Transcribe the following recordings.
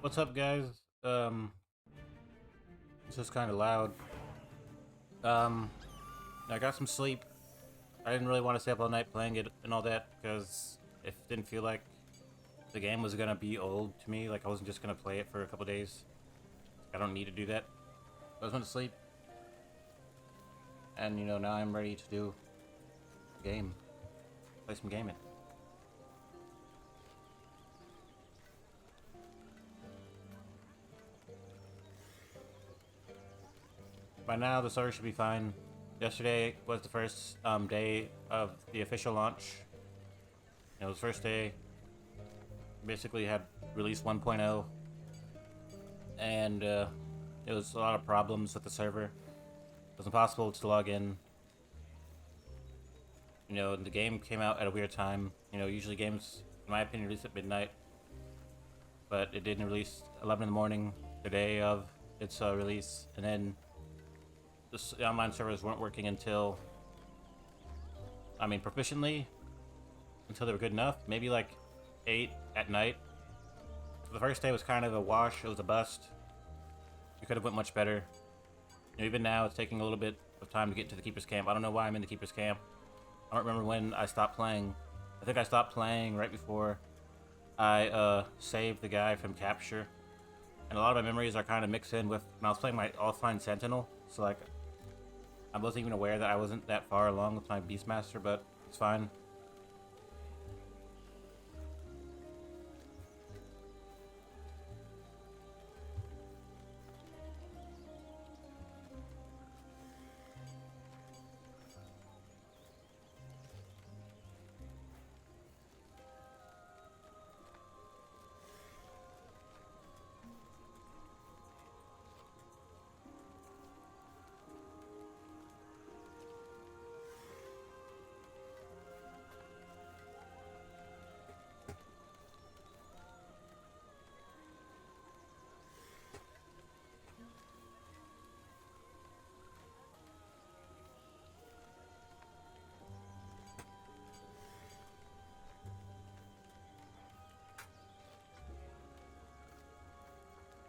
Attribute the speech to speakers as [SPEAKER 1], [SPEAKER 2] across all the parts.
[SPEAKER 1] What's up, guys? It's just kind of loud. Um, I got some sleep. I didn't really want to stay up all night playing it and all that because it didn't feel like the game was gonna be old to me. Like I wasn't just gonna play it for a couple days. I don't need to do that. I just went to sleep, and now I'm ready to do a game, play some gaming. By now, the server should be fine. Yesterday was the first day of the official launch. It was the first day. Basically, had release 1.0, and it was a lot of problems with the server. It was impossible to log in. The game came out at a weird time. Usually games, in my opinion, release at midnight, but it didn't release 11 in the morning the day of its release, and then the online servers weren't working until, proficiently, until they were good enough. Maybe like 8 at night. So the first day was kind of a wash. It was a bust. It could have went much better. Even now, it's taking a little bit of time to get to the Keeper's Camp. I don't know why I'm in the Keeper's Camp. I don't remember when I stopped playing. I think I stopped playing right before I saved the guy from capture. And a lot of my memories are kind of mixed in with when I was playing my offline Sentinel. So like, I wasn't even aware that I wasn't that far along with my Beastmaster, but it's fine.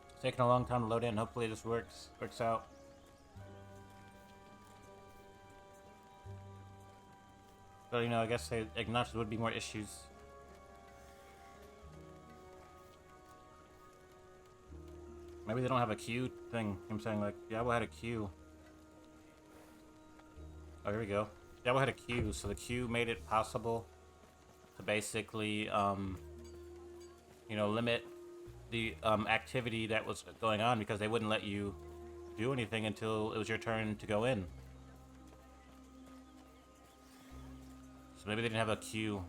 [SPEAKER 1] It's taking a long time to load in. Hopefully this works out. But I guess they acknowledge there would be more issues. Maybe they don't have a queue thing. I'm saying like Diablo had a queue. Oh, here we go. Diablo had a queue, so the queue made it possible to basically limit the activity that was going on because they wouldn't let you do anything until it was your turn to go in. So maybe they didn't have a queue.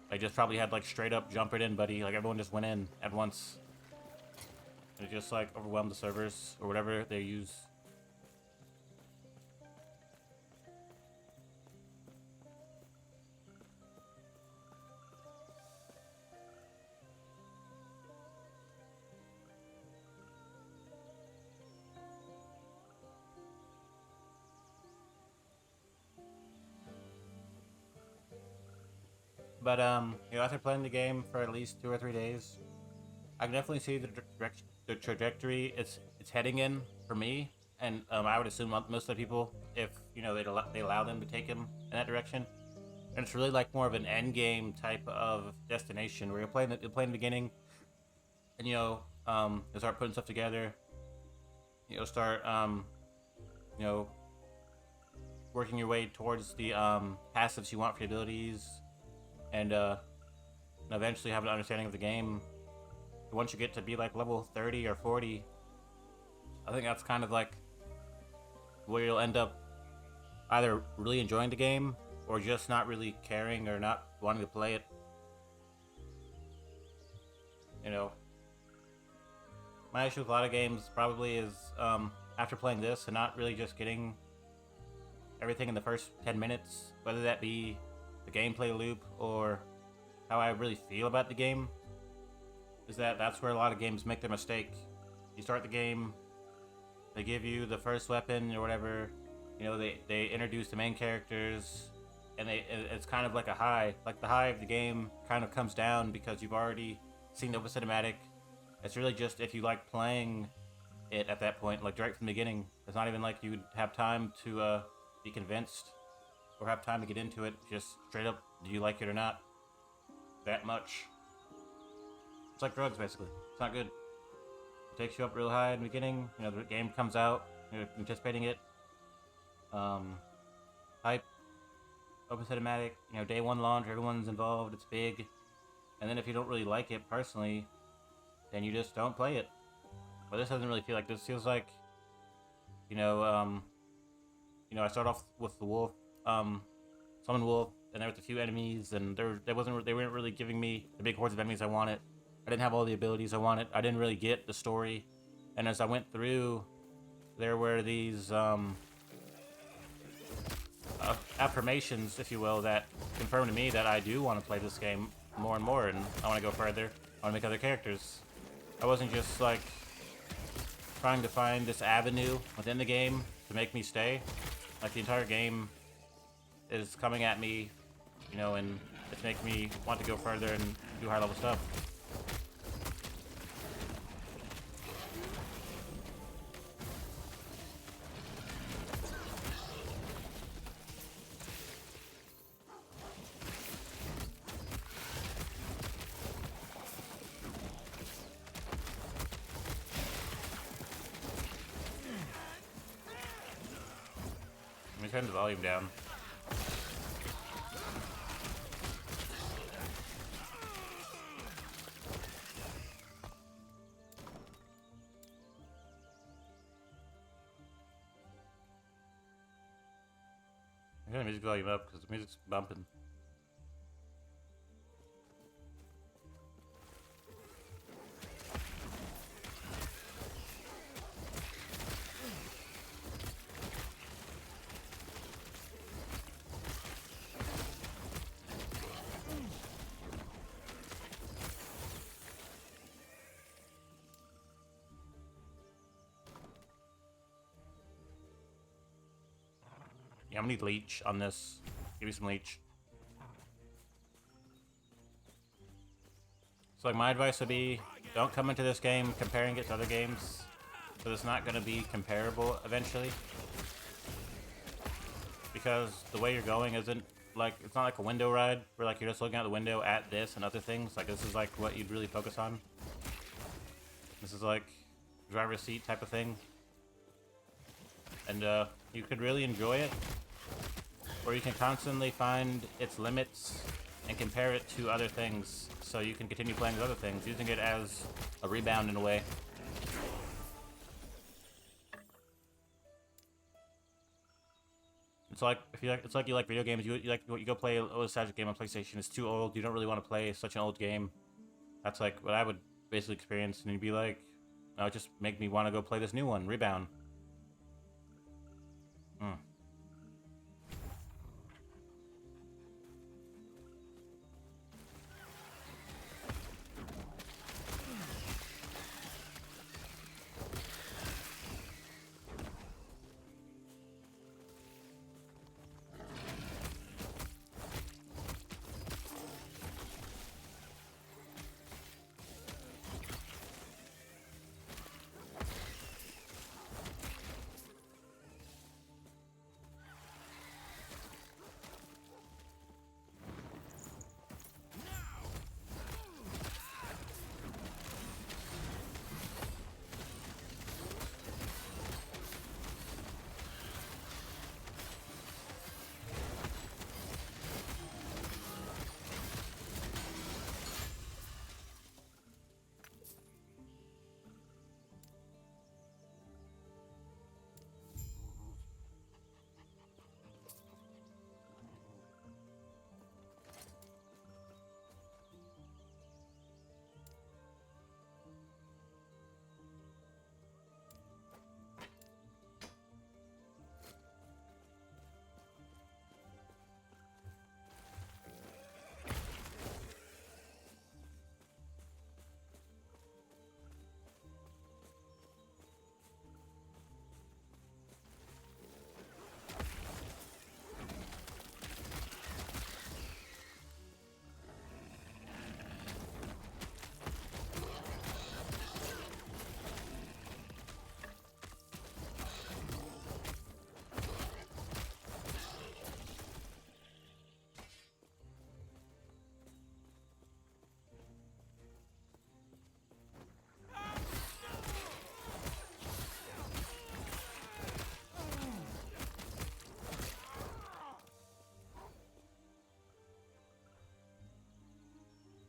[SPEAKER 1] They just probably had like straight up jump it in, buddy. Like everyone just went in at once. And it just like overwhelmed the servers or whatever they use. But after playing the game for at least 2 or 3 days, I can definitely see the trajectory it's heading in for me, and I would assume most of the people, if they allow them to take him in that direction. And it's really like more of an end game type of destination where you're playing in the beginning, and you start putting stuff together. Start you know working your way towards the passives you want for your abilities, and eventually have an understanding of the game. Once you get to be like level 30 or 40, I think that's kind of like where you'll end up either really enjoying the game or just not really caring or not wanting to play it. My issue with a lot of games probably is after playing this and not really just getting everything in the first 10 minutes, whether that be the gameplay loop or how I really feel about the game, is that's where a lot of games make their mistake. You start the game, they give you the first weapon or whatever, they introduce the main characters, and it's kind of like a high. Like the high of the game kind of comes down because you've already seen the cinematic, It's really just if you like playing it at that point, like right from the beginning. It's not even like you would have time to be convinced or have time to get into it. Just straight up, do you like it or not? That much. It's like drugs, basically. It's not good. It takes you up real high in the beginning. You know, the game comes out, you're anticipating it. Hype, open cinematic. You know, day one launch, everyone's involved. It's big. And then if you don't really like it personally, then you just don't play it. But this doesn't really feel like this. Feels like, you know, I start off with the wolf, summon wolf, and there was a few enemies, and they weren't really giving me the big hordes of enemies I wanted. I didn't have all the abilities I wanted. I didn't really get the story, and as I went through, there were these affirmations, if you will, that confirmed to me that I do want to play this game more and more, and I want to go further. I want to make other characters. I wasn't just like trying to find this avenue within the game to make me stay. Like the entire game is coming at me, you know, and it's making me want to go further and do higher level stuff. Let me turn the volume down. I'm gonna music volume up because the music's bumping. Yeah, I'm gonna need leech on this. Give me some leech. So like my advice would be, don't come into this game comparing it to other games, because it's not gonna be comparable eventually. Because the way you're going isn't like, it's not like a window ride where like you're just looking out the window at this and other things. Like this is like what you'd really focus on. This is like driver's seat type of thing. And you could really enjoy it, or you can constantly find its limits and compare it to other things, so you can continue playing with other things, using it as a rebound in a way. It's like it's like you like video games. You go play a nostalgic game on PlayStation. It's too old. You don't really want to play such an old game. That's like what I would basically experience, and you'd be like, "Oh, just make me want to go play this new one, Rebound."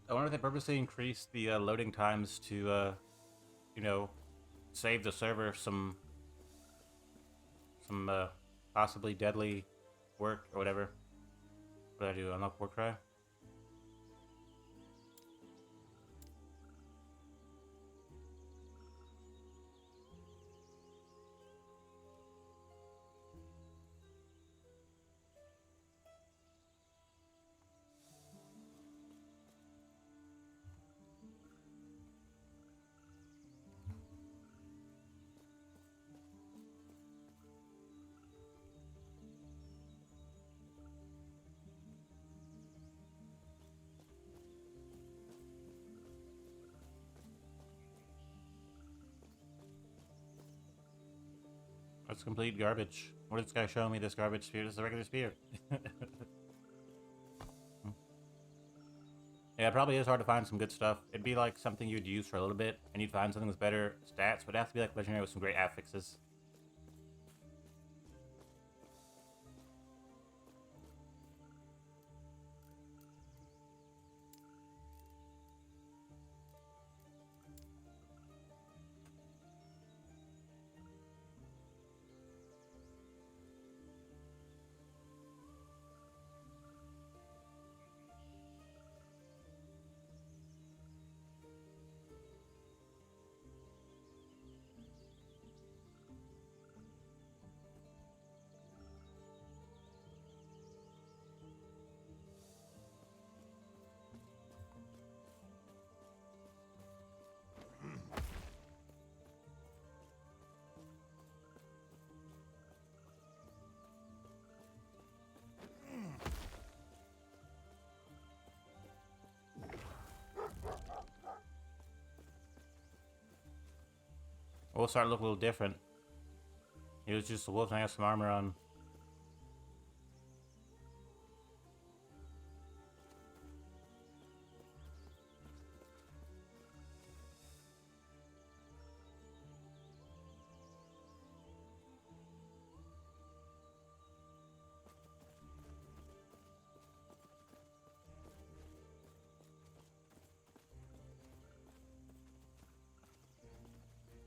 [SPEAKER 1] I wonder if they purposely increased the loading times to, you know, save the server some possibly deadly work or whatever. What did I do? Unlock war cry? That's complete garbage. What is this guy showing me? This garbage spear? This is a regular spear. Yeah, it probably is hard to find some good stuff. It'd be like something you'd use for a little bit, and you'd find something with better stats, but it'd have to be like legendary with some great affixes. We'll start to look a little different. He was just a wolf and I have some armor on.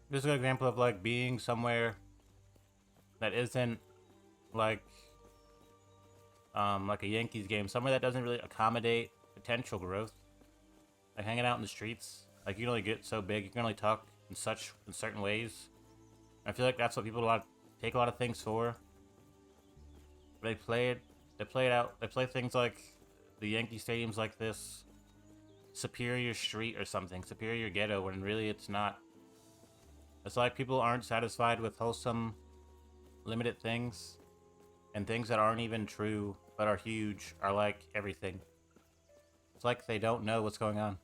[SPEAKER 1] This is a good example of like being somewhere that isn't like like a Yankees game, somewhere that doesn't really accommodate potential growth. Like hanging out in the streets, like you can only get so big, you can only talk in certain ways. I feel like that's what people take a lot of things for. They play it, they play it out, they play things like the Yankee stadiums like this superior street or something, superior ghetto, when really it's not. It's like people aren't satisfied with wholesome, limited things, and things that aren't even true but are huge are like everything. It's like they don't know what's going on.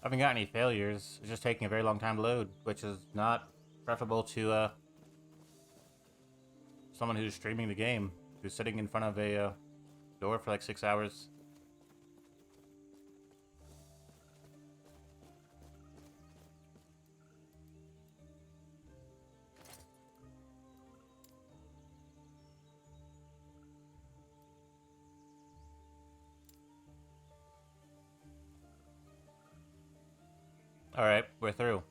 [SPEAKER 1] I haven't got any failures. It's just taking a very long time to load, which is not preferable to someone who's streaming the game, who's sitting in front of a door for like 6 hours. Alright, we're through.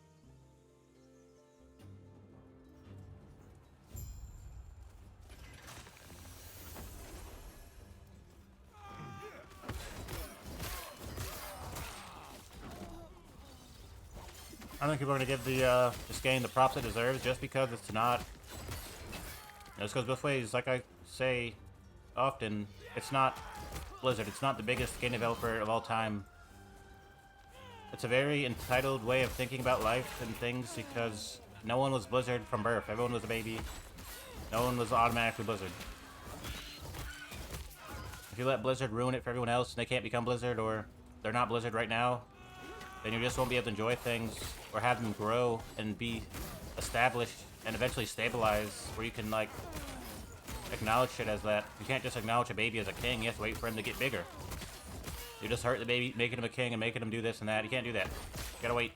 [SPEAKER 1] I don't think people are going to give this game the props it deserves just because it's not. This goes both ways. Like I say often, it's not Blizzard. It's not the biggest game developer of all time. It's a very entitled way of thinking about life and things because no one was Blizzard from birth. Everyone was a baby. No one was automatically Blizzard. If you let Blizzard ruin it for everyone else and they can't become Blizzard or they're not Blizzard right now, then you just won't be able to enjoy things or have them grow and be established and eventually stabilize where you can like acknowledge shit as that. You can't just acknowledge a baby as a king. You have to wait for him to get bigger. You just hurt the baby, making him a king and making him do this and that. You can't do that. You gotta wait.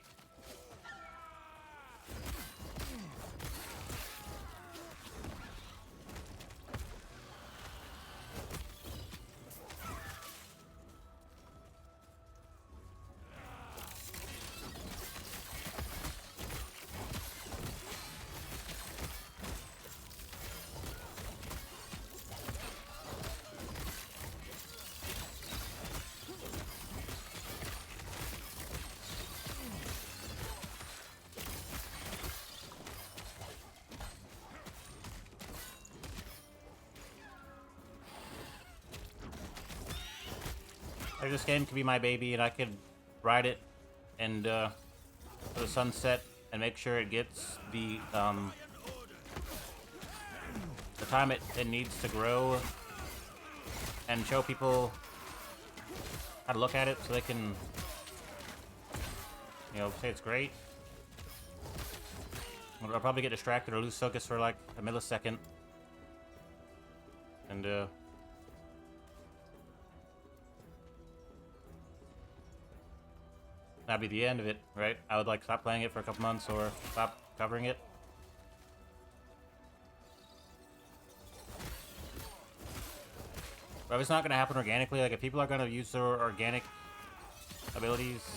[SPEAKER 1] Like, this game could be my baby, and I could ride it and for the sunset and make sure it gets the time it needs to grow, and show people how to look at it so they can, you know, say it's great. I'll probably get distracted or lose focus for like a millisecond, and that'd be the end of it, right? I would like stop playing it for a couple months or stop covering it. But if it's not going to happen organically, like if people are going to use their organic abilities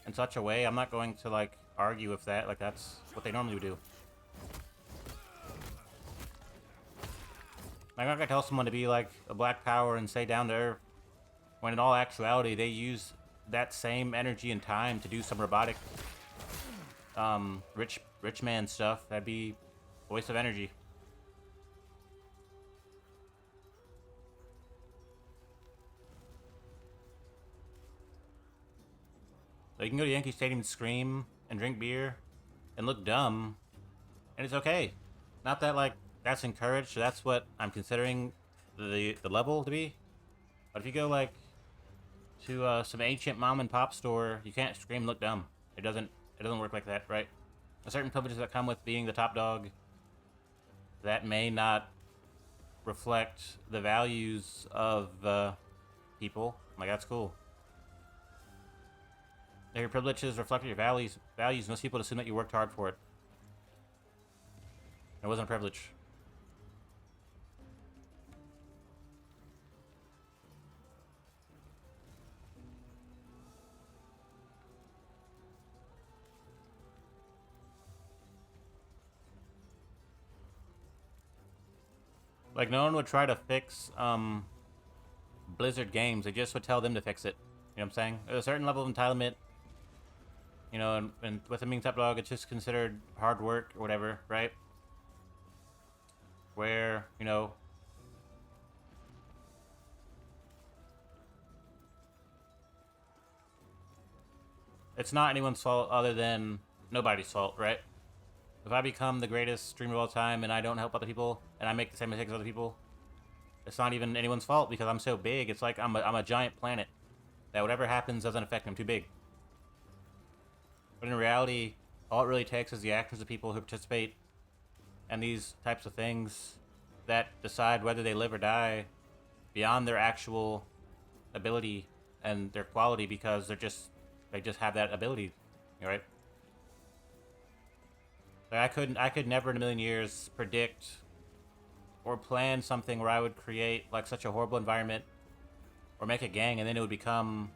[SPEAKER 1] in such a way, I'm not going to like argue with that. Like that's what they normally would do. I'm not going to tell someone to be like a black power and stay down to earth, when in all actuality they use that same energy and time to do some robotic rich man stuff. That'd be a waste of energy. So you can go to Yankee Stadium and scream and drink beer and look dumb, and it's okay. Not that like that's encouraged, so that's what I'm considering the level to be. But if you go like to some ancient mom and pop store, you can't scream and look dumb. It doesn't work like that, right? There's certain privileges that come with being the top dog that may not reflect the values of people. Like, that's cool. If your privileges reflect your values, most people assume that you worked hard for it. It wasn't a privilege. Like, no one would try to fix Blizzard games. They just would tell them to fix it. You know what I'm saying? At a certain level of entitlement, you know, and with them being top dog, it's just considered hard work or whatever, right? Where, you know, it's not anyone's fault other than nobody's fault, right? If I become the greatest streamer of all time and I don't help other people and I make the same mistakes as other people, it's not even anyone's fault because I'm so big. It's like I'm a giant planet that whatever happens doesn't affect me. I'm too big. But in reality, all it really takes is the actions of people who participate in these types of things that decide whether they live or die beyond their actual ability and their quality, because they just have that ability, right? Like I could never in a million years predict or plan something where I would create like such a horrible environment or make a gang and then it would become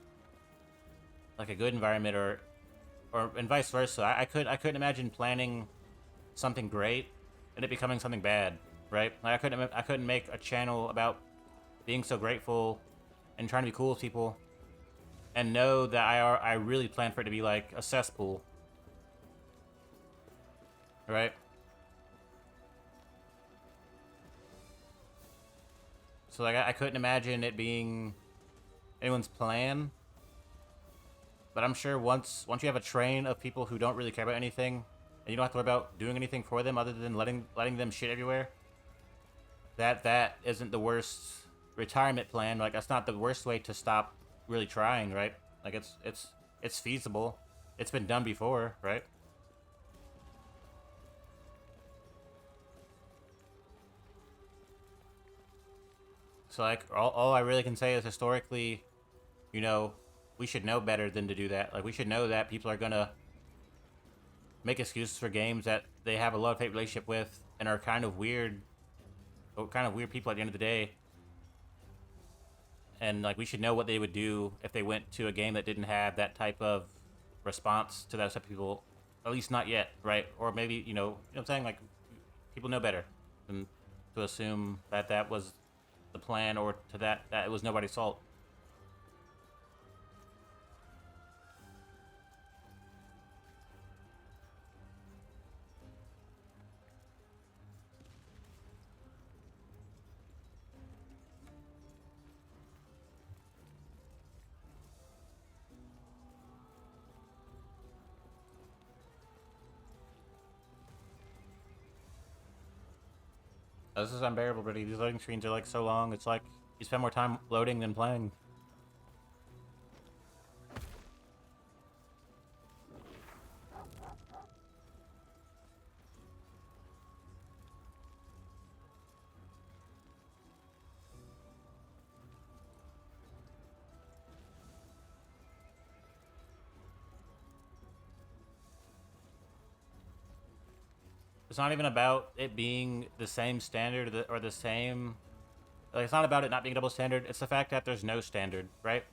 [SPEAKER 1] like a good environment, or and vice versa. I couldn't imagine planning something great and it becoming something bad, right? Like I couldn't make a channel about being so grateful and trying to be cool with people and know that I really planned for it to be like a cesspool, right? So like I couldn't imagine it being anyone's plan. But I'm sure once you have a train of people who don't really care about anything, and you don't have to worry about doing anything for them other than letting them shit everywhere, that isn't the worst retirement plan. Like, that's not the worst way to stop really trying, right? Like, it's feasible. It's been done before, right? it's like all I really can say is historically, you know, we should know better than to do that. Like we should know that people are gonna make excuses for games that they have a love-hate relationship with and are kind of weird, people at the end of the day. And like we should know what they would do if they went to a game that didn't have that type of response to those type of people. At least not yet, right? Or maybe you know what I'm saying. Like people know better than to assume that that was the plan, or to that it was nobody's fault. This is unbearable, Brady. These loading screens are like so long. It's like you spend more time loading than playing. It's not even about it being the same standard or the same. Like, it's not about it not being a double standard. It's the fact that there's no standard, right?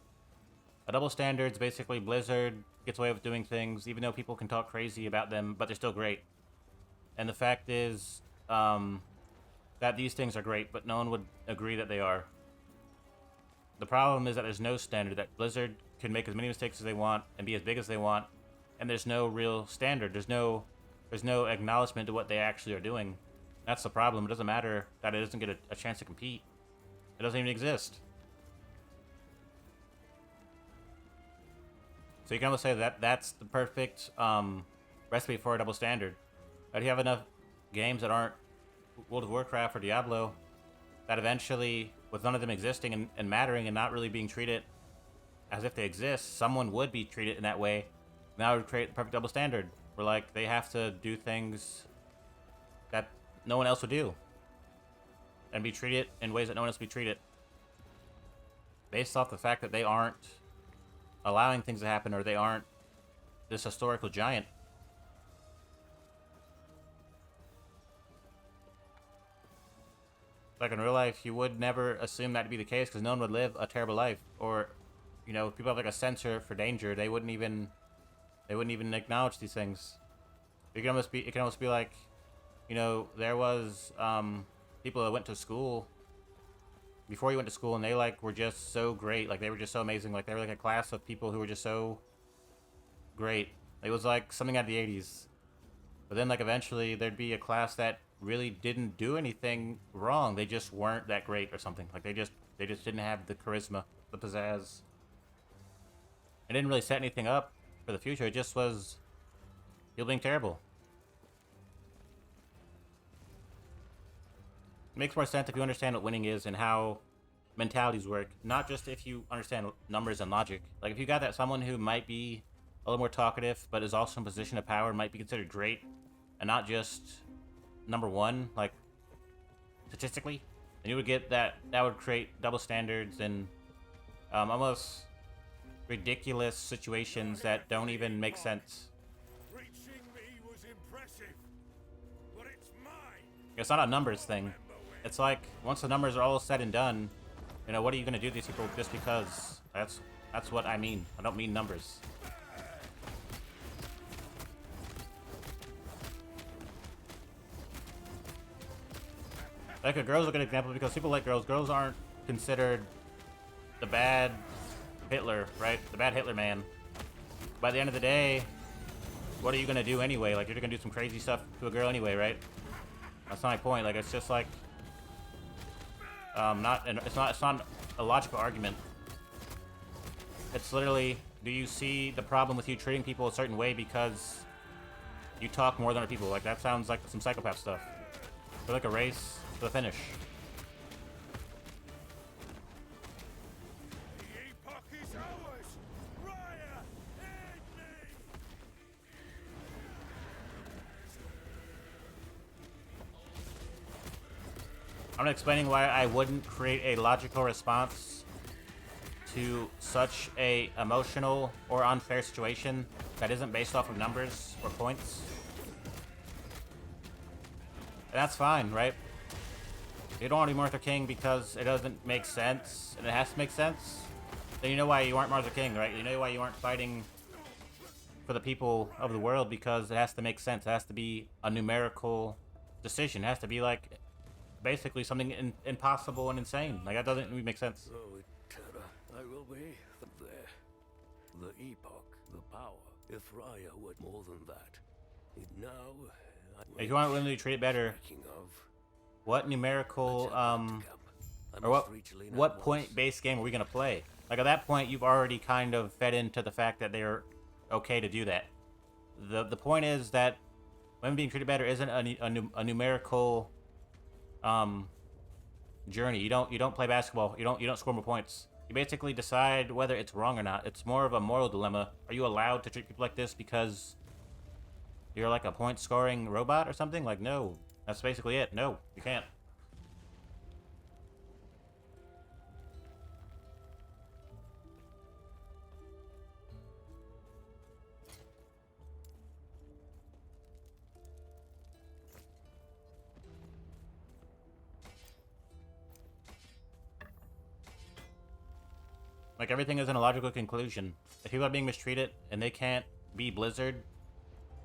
[SPEAKER 1] A double standard is basically Blizzard gets away with doing things, even though people can talk crazy about them, but they're still great. And the fact is that these things are great, but no one would agree that they are. The problem is that there's no standard, that Blizzard can make as many mistakes as they want and be as big as they want, and there's no real standard. There's no acknowledgement to what they actually are doing. That's the problem. It doesn't matter that it doesn't get a chance to compete. It doesn't even exist. So you can almost say that that's the perfect recipe for a double standard. That you have enough games that aren't World of Warcraft or Diablo that eventually, with none of them existing and mattering and not really being treated as if they exist, someone would be treated in that way. And that would create the perfect double standard, where like they have to do things that no one else would do and be treated in ways that no one else would be treated, based off the fact that they aren't allowing things to happen, or they aren't this historical giant. Like in real life, you would never assume that to be the case because no one would live a terrible life. Or, you know, if people have like a sensor for danger, they wouldn't even acknowledge these things. It can almost be like, you know, there was people that went to school before you went to school, and they like were just so great. Like they were just so amazing. Like they were like a class of people who were just so great. It was like something out of the 80s. But then like eventually there'd be a class that really didn't do anything wrong. They just weren't that great or something. Like they just didn't have the charisma, the pizzazz. It didn't really set anything up for the future. It just was people being terrible. It makes more sense if you understand what winning is and how mentalities work, not just if you understand numbers and logic. Like if you got that someone who might be a little more talkative but is also in a position of power, might be considered great and not just number one, like statistically, and you would get that would create double standards and almost ridiculous situations that don't even make sense.
[SPEAKER 2] Reaching me was impressive, but it's mine.
[SPEAKER 1] It's not a numbers thing. It's like once the numbers are all said and done, you know, what are you gonna do to these people just because? That's what I mean. I don't mean numbers. Like a girl's a good example because people like girls. Girls aren't considered the bad Hitler, right? The bad Hitler man. By the end of the day, what are you gonna do anyway? Like you're gonna do some crazy stuff to a girl anyway, right? That's not my point. Like it's just like it's not a logical argument. It's literally, do you see the problem with you treating people a certain way because you talk more than other people? Like that sounds like some psychopath stuff. Or like a race to the finish.
[SPEAKER 2] The epoch is ours. Raya, aid me.
[SPEAKER 1] I'm explaining why I wouldn't create a logical response to such a emotional or unfair situation that isn't based off of numbers or points. And that's fine, right? You don't want to be Martha King because it doesn't make sense, and it has to make sense. Then you know why you aren't Martha King, right? You know why you aren't fighting for the people of the world, because it has to make sense. It has to be a numerical decision. It has to be like basically something impossible and insane. Like that doesn't really make sense.
[SPEAKER 3] Oh, Terra, I will be there. The Epoch, the power. If Raya were more than that, it now.
[SPEAKER 1] If you want to literally treat it better, what numerical or what point-based game are we gonna play? Like at that point, you've already kind of fed into the fact that they're okay to do that. The point is that women being treated better isn't a numerical journey. You don't play basketball. You don't score more points. You basically decide whether it's wrong or not. It's more of a moral dilemma. Are you allowed to treat people like this because you're like a point scoring robot or something? Like, no. That's basically it. No, you can't. Like, everything is in a logical conclusion. If people are being mistreated and they can't be Blizzard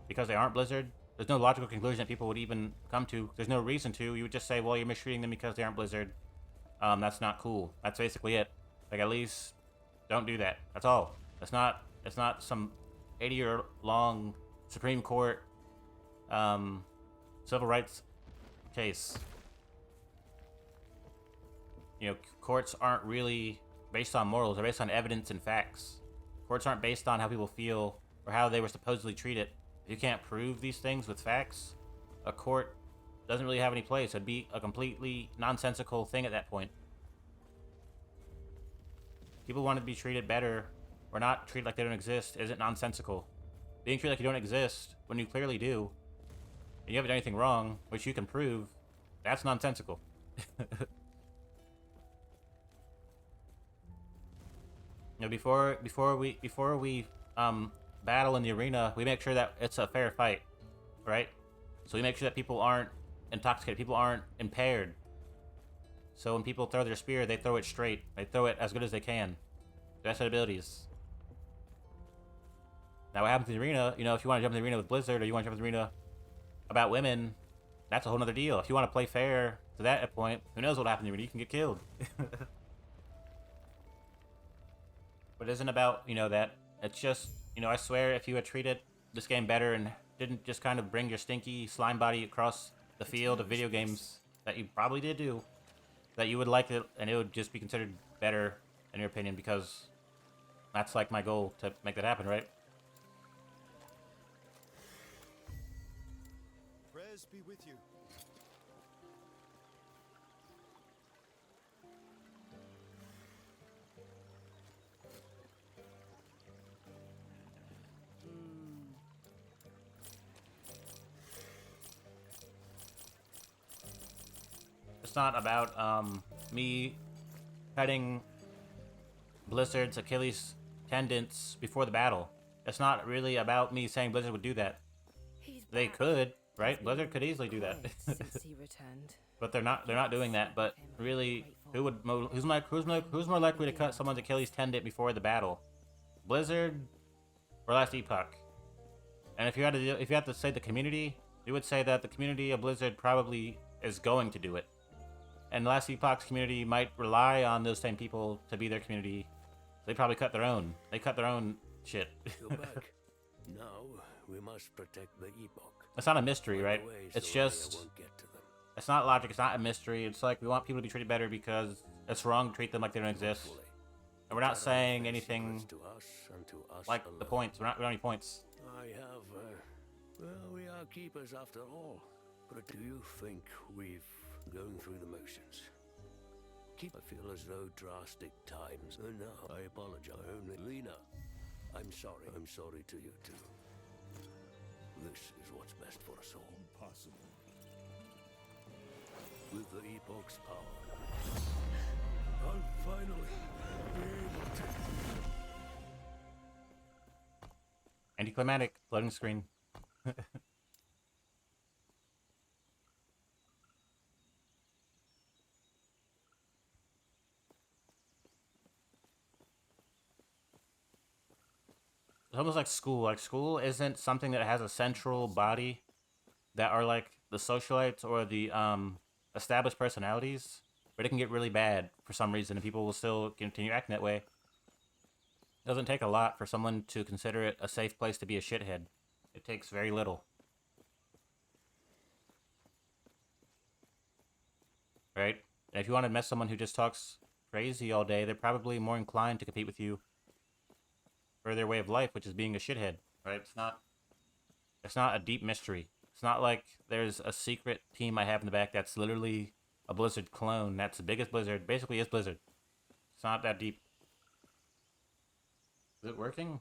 [SPEAKER 1] because they aren't Blizzard, there's no logical conclusion that people would even come to. There's no reason to. You would just say, well, you're mistreating them because they aren't Blizzard. That's not cool. That's basically it. Like, at least don't do that. That's all. It's not some 80-year-long Supreme Court civil rights case. You know, courts aren't really based on morals. They're based on evidence and facts. Courts aren't based on how people feel or how they were supposedly treated. If you can't prove these things with facts, a court doesn't really have any place. It'd be a completely nonsensical thing at that point. People want to be treated better or not treated like they don't exist isn't nonsensical. Being treated like you don't exist when you clearly do, and you haven't done anything wrong, which you can prove, that's nonsensical. You know, before we battle in the arena, we make sure that it's a fair fight, right? So we make sure that people aren't intoxicated, people aren't impaired. So when people throw their spear, they throw it straight. They throw it as good as they can. Best abilities. Now what happens in the arena, you know, if you want to jump in the arena with Blizzard or you want to jump in the arena about women, that's a whole nother deal. If you want to play fair to that point, who knows what happens in the arena? You can get killed. But it isn't about, you know, that. It's just, you know, I swear if you had treated this game better and didn't just kind of bring your stinky slime body across the field of video games that you probably did do, that you would like it and it would just be considered better in your opinion, because that's like my goal, to make that happen, right?
[SPEAKER 4] Prayers be with you.
[SPEAKER 1] It's not about me cutting Blizzard's Achilles tendons before the battle. It's not really about me saying Blizzard would do that. They could, right? Blizzard could easily do that. But they're not doing that. But really, who's more likely to cut someone's Achilles tendon before the battle? Blizzard or Last Epoch? And if you had to say the community, you would say that the community of Blizzard probably is going to do it. And Last Epoch's community might rely on those same people to be their community. They probably cut their own. They cut their own shit.
[SPEAKER 3] Go back. Now we must protect the Epoch.
[SPEAKER 1] It's not a mystery, right? It's just, it's not logic. It's not a mystery. It's like we want people to be treated better because it's wrong to treat them like they don't exist. And we're not saying anything like the points. We don't have any points.
[SPEAKER 3] Well, we are keepers after all. But do you think we've gone through the motions? I feel as though drastic times. Oh no, I apologize. Only Lena. I'm sorry. I'm sorry to you too. This is what's best for us all.
[SPEAKER 2] Impossible.
[SPEAKER 3] With the Epoch's power. I'll finally be able to...
[SPEAKER 1] Anticlimactic. Loading screen. It's almost like school. Like, school isn't something that has a central body that are like the socialites or the established personalities, but it can get really bad for some reason, and people will still continue acting that way. It doesn't take a lot for someone to consider it a safe place to be a shithead. It takes very little. Right? And if you want to mess someone who just talks crazy all day, they're probably more inclined to compete with you for their way of life, which is being a shithead. Right? It's not a deep mystery. It's not like there's a secret team I have in the back that's literally a Blizzard clone. That's the biggest Blizzard. Basically, is Blizzard. It's not that deep. Is it working? Am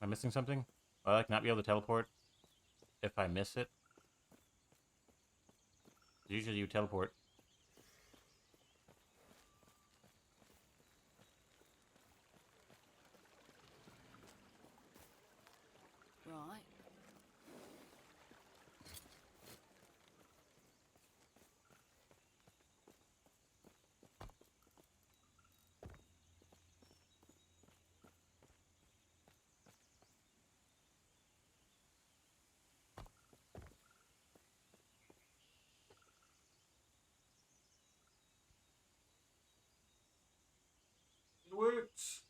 [SPEAKER 1] I missing something? Will I like not be able to teleport if I miss it? Usually you teleport.
[SPEAKER 4] Right.
[SPEAKER 1] It works.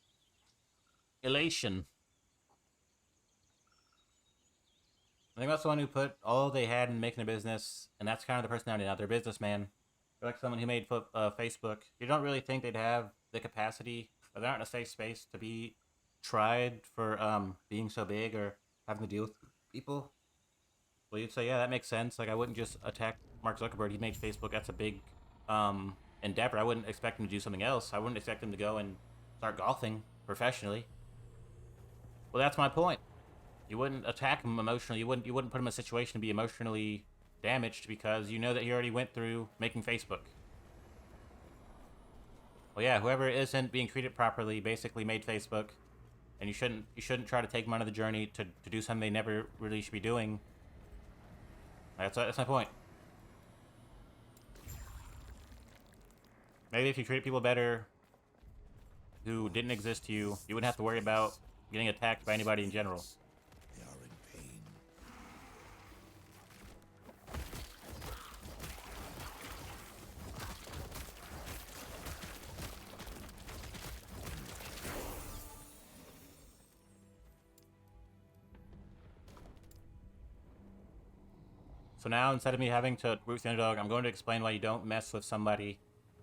[SPEAKER 1] Elation. I think that's the one who put all they had in making a business, and that's kind of the personality now. They're a businessman. They're like someone who made Facebook. You don't really think they'd have the capacity, or they're not in a safe space to be tried for being so big or having to deal with people. Well, you'd say, yeah, that makes sense. Like, I wouldn't just attack Mark Zuckerberg. He made Facebook. That's a big endeavor. I wouldn't expect him to do something else. I wouldn't expect him to go and start golfing professionally. Well, that's my point. You wouldn't attack him emotionally. You wouldn't put him in a situation to be emotionally damaged because you know that he already went through making Facebook. Well, yeah, whoever isn't being treated properly basically made Facebook, and you shouldn't try to take them on the journey to do something they never really should be doing. That's my point. Maybe if you treated people better who didn't exist to you, you wouldn't have to worry about getting attacked by anybody in general.
[SPEAKER 2] They are in pain.
[SPEAKER 1] So now, instead of me having to root the underdog, I'm going to explain why you don't mess with somebody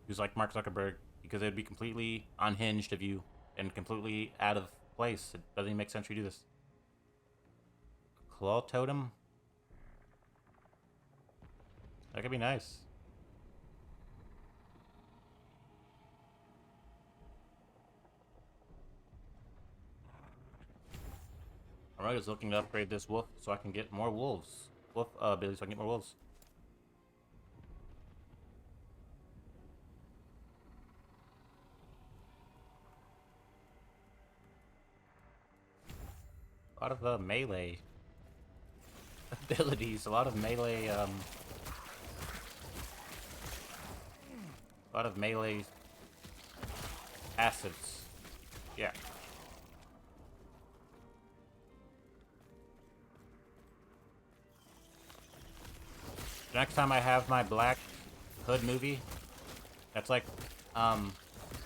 [SPEAKER 1] who's like Mark Zuckerberg, because it would be completely unhinged of you and completely out of place. It doesn't even make sense for you to do this. Claw totem? That could be nice. Alright, just looking to upgrade this wolf so I can get more wolves. Wolf ability so I can get more wolves. A lot of melee abilities, a lot of melee acids. Yeah. Next time I have my Black Hood movie, that's like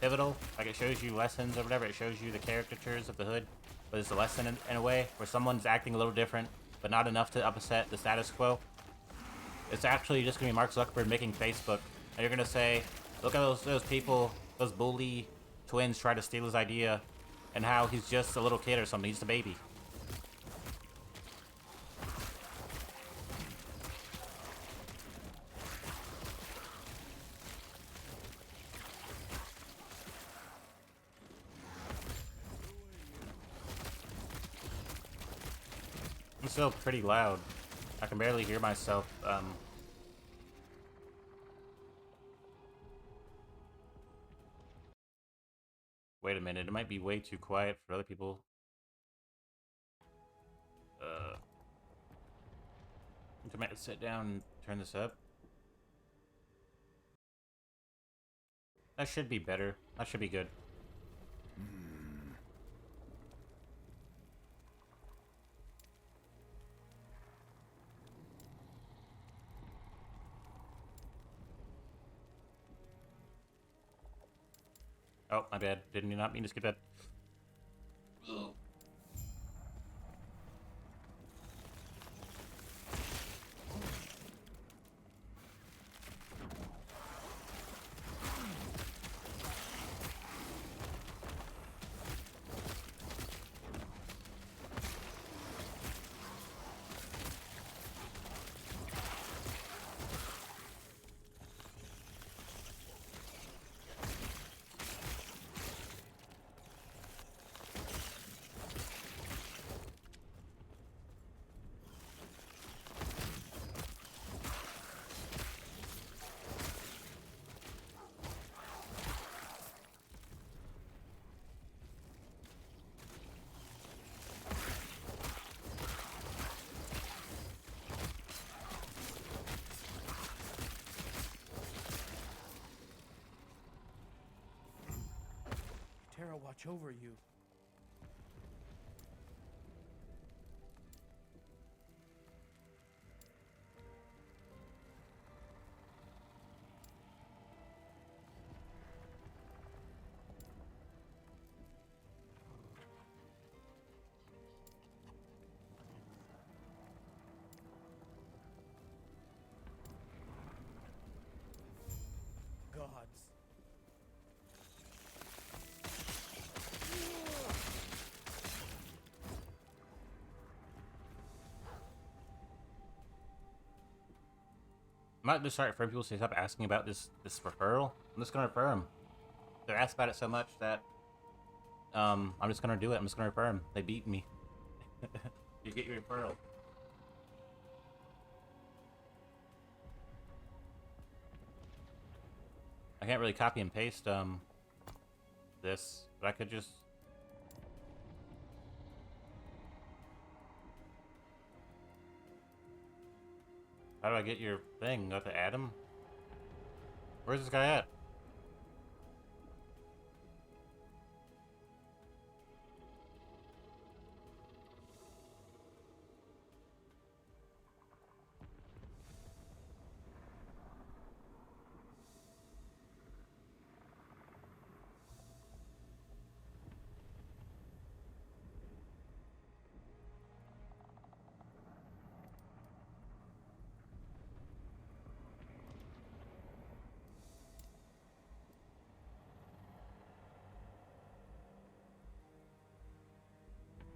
[SPEAKER 1] pivotal. Like, it shows you lessons or whatever. It shows you the caricatures of the Hood, but it's a lesson in a way where someone's acting a little different, but not enough to upset the status quo. It's actually just gonna be Mark Zuckerberg making Facebook, and you're gonna say, look at those people, those bully twins try to steal his idea, and how he's just a little kid or something. He's just a baby. I'm still pretty loud. I can barely hear myself. Wait a minute, it might be way too quiet for other people. I might sit down and turn this up. That should be better. That should be good. Oh, my bad. Didn't you not mean to skip that?
[SPEAKER 5] Terra watch over you. Gods.
[SPEAKER 1] I might just start for people to stop asking about this referral. I'm just gonna refer them. They're asked about it so much that I'm just gonna do it. I'm just gonna refer them. They beat me. You get your referral. I can't really copy and paste this, but I could just. How do I get your thing? Do I have to add him? Where's this guy at?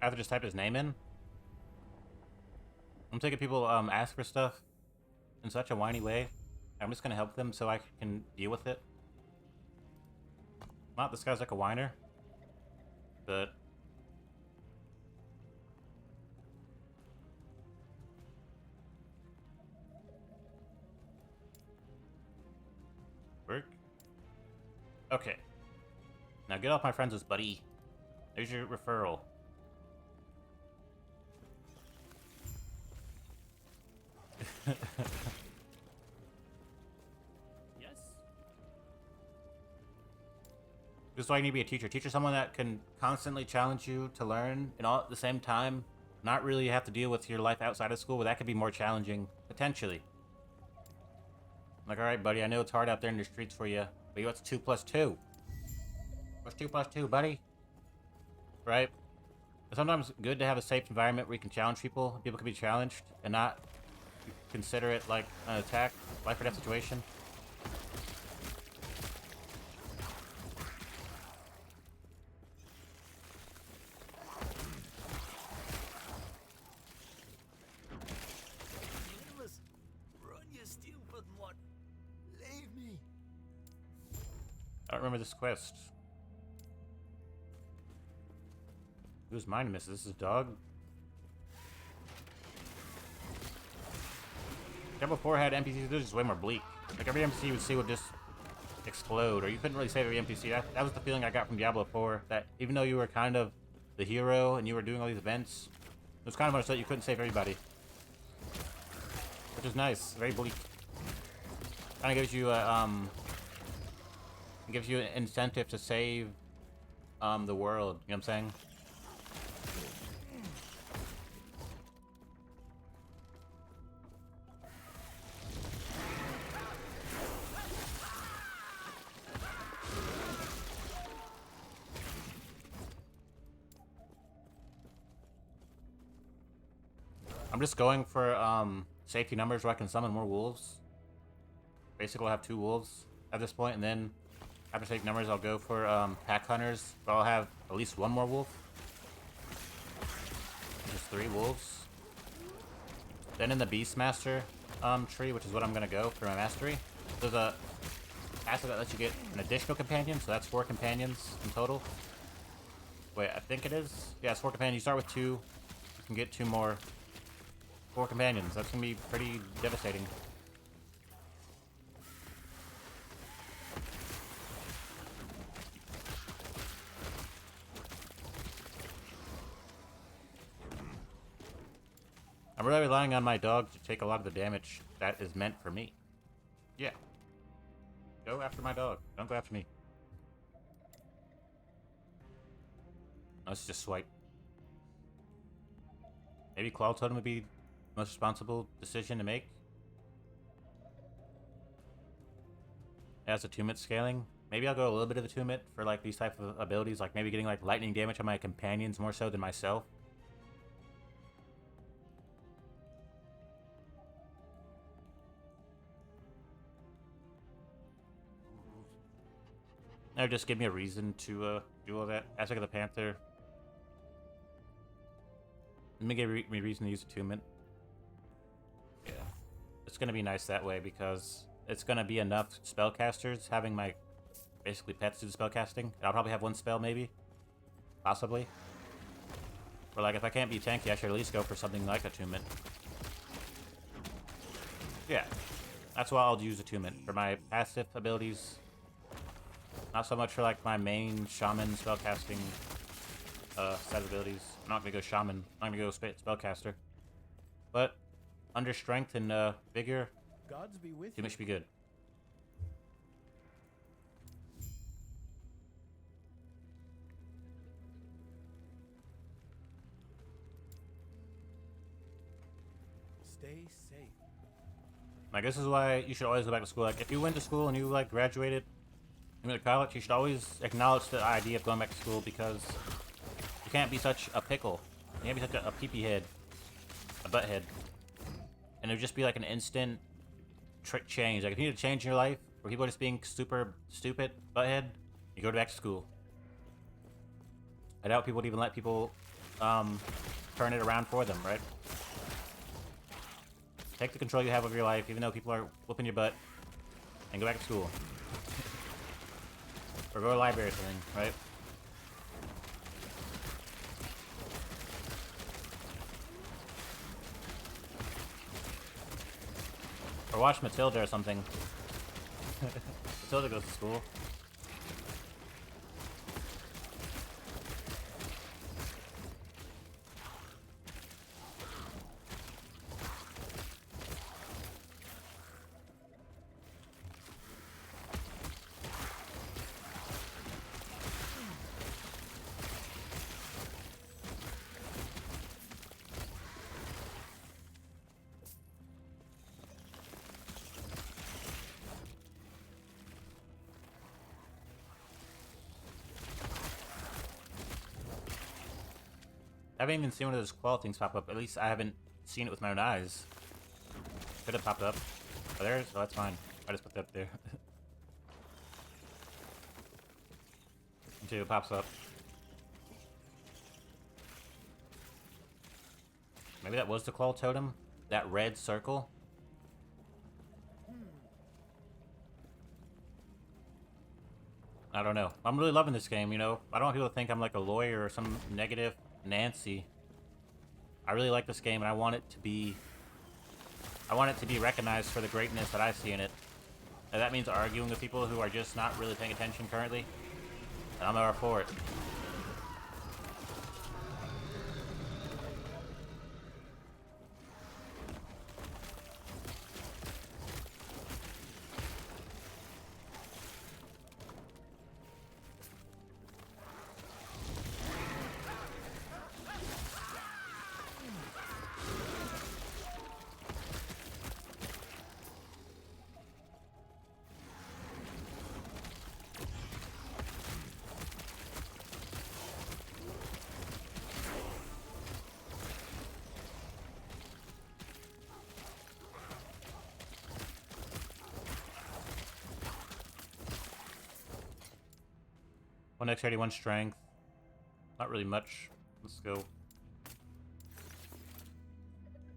[SPEAKER 1] I have to just type his name in. I'm taking people ask for stuff in such a whiny way. I'm just gonna help them so I can deal with it. Not this guy's like a whiner, but work. Okay. Now get off my friends list, buddy. There's your referral.
[SPEAKER 5] Yes.
[SPEAKER 1] This is why you need to be a teacher. Teacher, someone that can constantly challenge you to learn, and all at the same time, not really have to deal with your life outside of school, but that could be more challenging, potentially. Like, alright, buddy, I know it's hard out there in the streets for you, but what's 2 plus 2? What's 2 plus 2, buddy? Right? It's sometimes good to have a safe environment where you can challenge people. People can be challenged and not consider it like an attack, life or death situation.
[SPEAKER 3] Run, you stupid one. Leave me.
[SPEAKER 1] I don't remember this quest. Who's mine, miss? This is dog? Temple 4 had NPCs, they're just way more bleak. Like every NPC you would see would just explode, or you couldn't really save every NPC. That was the feeling I got from Diablo 4, that even though you were kind of the hero and you were doing all these events, it was kind of much that you couldn't save everybody. Which is nice, very bleak. Kind of gives you a, it gives you an incentive to save, the world, you know what I'm saying? I'm just going for safety numbers where I can summon more wolves. Basically, I'll have 2 wolves at this point, and then after safety numbers, I'll go for pack hunters, but I'll have at least 1 more wolf. Just 3 wolves. Then in the Beastmaster tree, which is what I'm gonna go for my mastery, there's a asset that lets you get an additional companion, so that's 4 companions in total. Wait, I think it is. Yeah, it's 4 companions. You start with 2. You can get 2 more. 4 companions. That's gonna be pretty devastating. I'm really relying on my dog to take a lot of the damage that is meant for me. Yeah. Go after my dog. Don't go after me. Let's just swipe. Maybe Claw Totem would be the most responsible decision to make. It has attunement scaling. Maybe I'll go a little bit of attunement for like these type of abilities, like maybe getting like lightning damage on my companions more so than myself. Or just give me a reason to do all that. Aspect of the Panther. Let me give me a reason to use attunement. Yeah. It's gonna be nice that way because it's gonna be enough spellcasters having my basically pets do the spellcasting. I'll probably have 1 spell maybe. Possibly. Or like if I can't be tanky, I should at least go for something like attunement. Yeah. That's why I'll use attunement. For my passive abilities. Not so much for like my main shaman spellcasting set of abilities. I'm not gonna go shaman. I'm gonna go spellcaster. But under strength and vigor,
[SPEAKER 5] Gods be with
[SPEAKER 1] it should be good.
[SPEAKER 5] Stay safe.
[SPEAKER 1] Like this is why you should always go back to school. Like if you went to school and you like graduated, you went to college, you should always acknowledge the idea of going back to school because you can't be such a pickle. You can't be such a pee-pee head, a butt head. And it would just be like an instant trick change. Like if you need to change your life, where people are just being super stupid, butthead, you go back to school. I doubt people would even let people turn it around for them, right? Take the control you have of your life, even though people are whooping your butt, and go back to school. Or go to a library or something, right? Or watch Matilda or something. Matilda goes to school. I haven't even seen one of those claw things pop up. At least I haven't seen it with my own eyes. Could have popped up. Oh, there it is? Oh, that's fine. I just put that there. Until it pops up. Maybe that was the claw totem? That red circle? I don't know. I'm really loving this game, you know? I don't want people to think I'm like a lawyer or some negative Nancy. I really like this game and I want it to be recognized for the greatness that I see in it. And that means arguing with people who are just not really paying attention currently. And I'm all for it. One dexterity, one strength. Not really much. Let's go.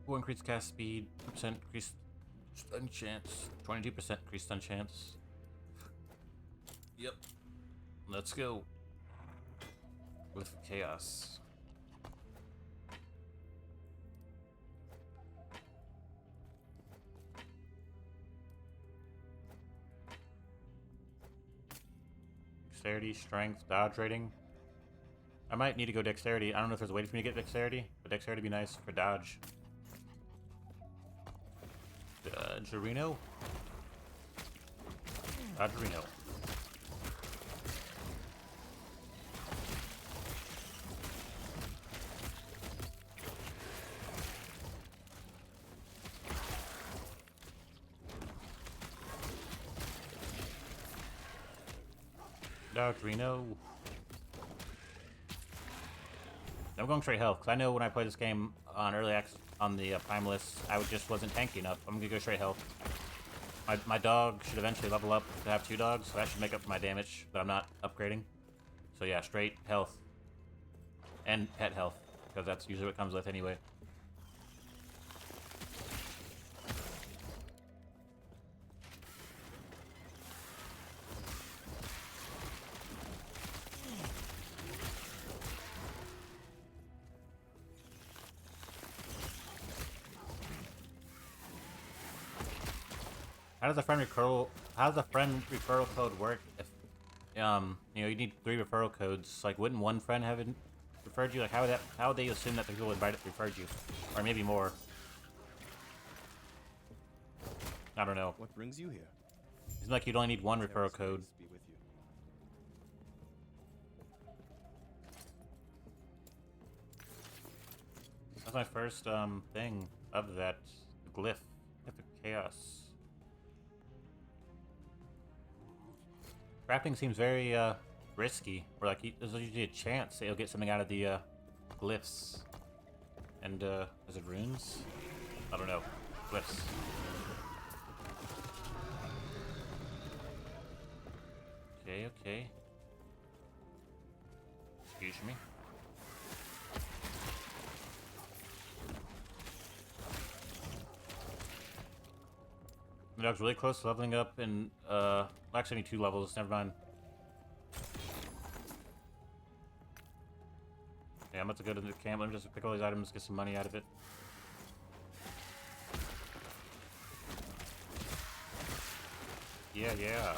[SPEAKER 1] 4 increased cast speed, 2% increased stun chance, 22% increased stun chance. Yep. Let's go. With chaos. Dexterity, strength, dodge rating. I might need to go dexterity. I don't know if there's a way for me to get dexterity, but dexterity would be nice for dodge. Dodgerino? Dodgerino. Dodgerino. I'm going straight health, because I know when I play this game on early access on the Primalist, I just wasn't tanky enough. I'm gonna go straight health. My dog should eventually level up to have 2 dogs, so that should make up for my damage that I'm not upgrading. So yeah, straight health. And pet health, because that's usually what comes with anyway. How does the friend referral code work if you know, you need 3 referral codes? Like, wouldn't one friend have referred you? Like, how would they assume that the people referred you? Or maybe more. I don't know.
[SPEAKER 5] What brings you here?
[SPEAKER 1] It's like you'd only need 1 referral code.
[SPEAKER 5] Peace be with you.
[SPEAKER 1] That's my first thing of that glyph. Epic chaos. Crafting seems very risky, or like there's usually a chance that you'll get something out of the glyphs. And is it runes? I don't know. Glyphs. Okay, okay. Excuse me. The dog's really close to leveling up, and actually need 2 levels. Never mind. Yeah, I'm about to go to the camp. Let me just pick all these items, get some money out of it. Yeah, yeah.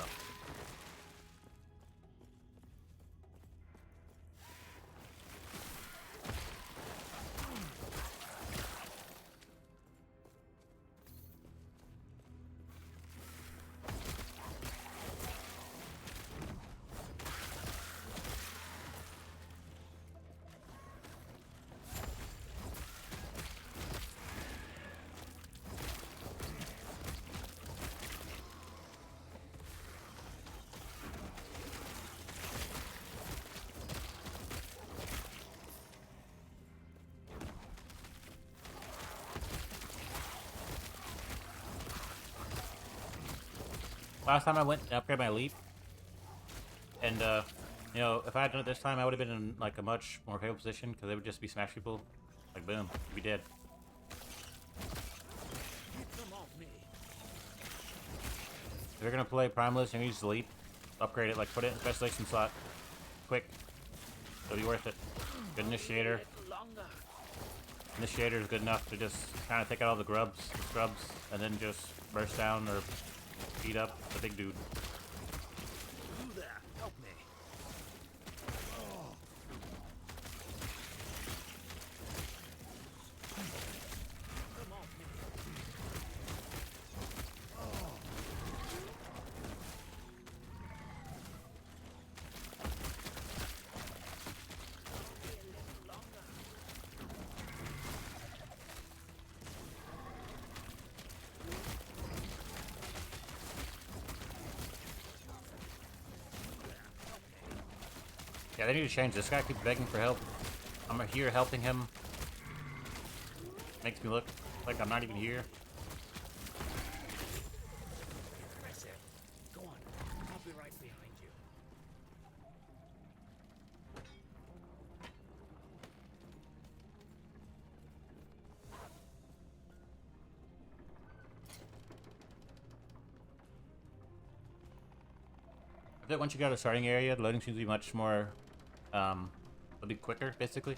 [SPEAKER 1] Last time I went to upgrade my leap, and you know, if I had done it this time, I would have been in like a much more favorable position because they would just be smash people, like boom, you'd be dead.
[SPEAKER 2] Keep them off me.
[SPEAKER 1] If you're gonna play Primalist, you're gonna use the leap, upgrade it, like put it in specialization slot, quick. It'll be worth it. Good initiator. Initiator is good enough to just kind of take out all the scrubs, and then just burst down or beat up the big dude.
[SPEAKER 2] You there, help me. Come on, me.
[SPEAKER 1] Yeah, they need to change. This guy keeps begging for help. I'm here helping him. Makes me look like I'm not even here.
[SPEAKER 2] Impressive. Go on. I'll be right behind you.
[SPEAKER 1] I think once you go to the starting area, the loading seems to be much more, it'll be quicker, basically.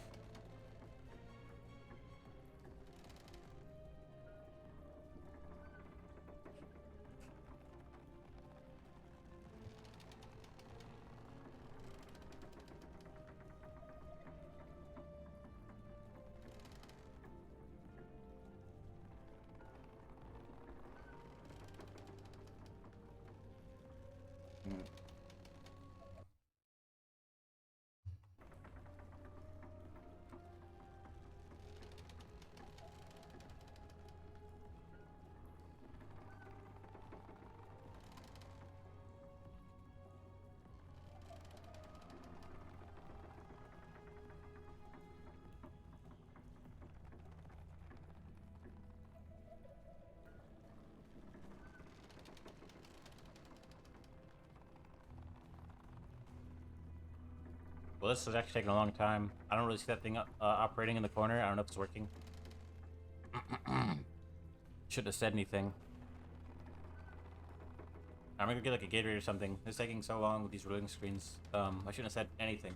[SPEAKER 1] Well, this is actually taking a long time. I don't really see that thing operating in the corner. I don't know if it's working. Shouldn't have said anything. I'm gonna get like a Gatorade or something. It's taking so long with these loading screens. I shouldn't have said anything.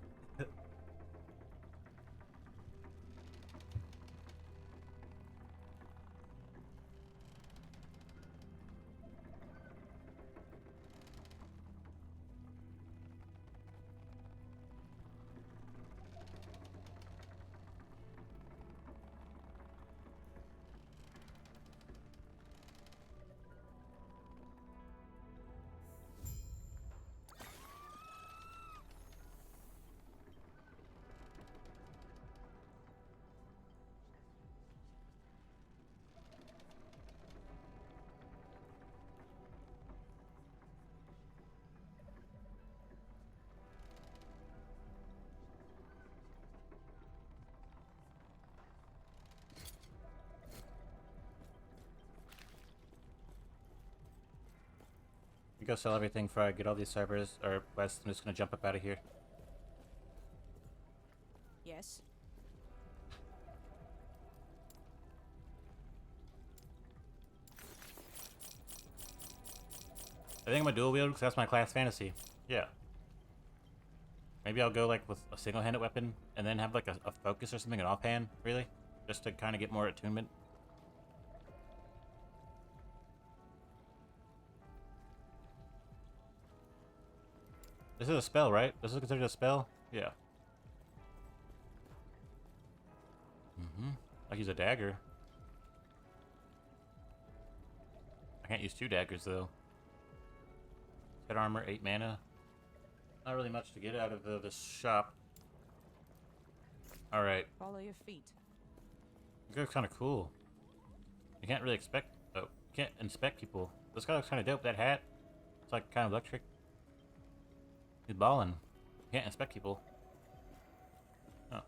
[SPEAKER 1] You go sell everything before I get all these servers, or West. I'm just gonna jump up out of here.
[SPEAKER 4] Yes.
[SPEAKER 1] I think I'm a dual wield because that's my class fantasy. Yeah. Maybe I'll go like with a single-handed weapon and then have like a focus or something, an offhand, really, just to kind of get more attunement. This is a spell, right? This is considered a spell? Yeah. I use a dagger. I can't use 2 daggers, though. 10 armor, 8 mana. Not really much to get out of this shop. Alright.
[SPEAKER 4] Follow your feet.
[SPEAKER 1] This looks kind of cool. You can't really expect... Oh, you can't inspect people. This guy looks kind of dope. That hat. It's like kind of electric. He's balling. You can't inspect people. Oh.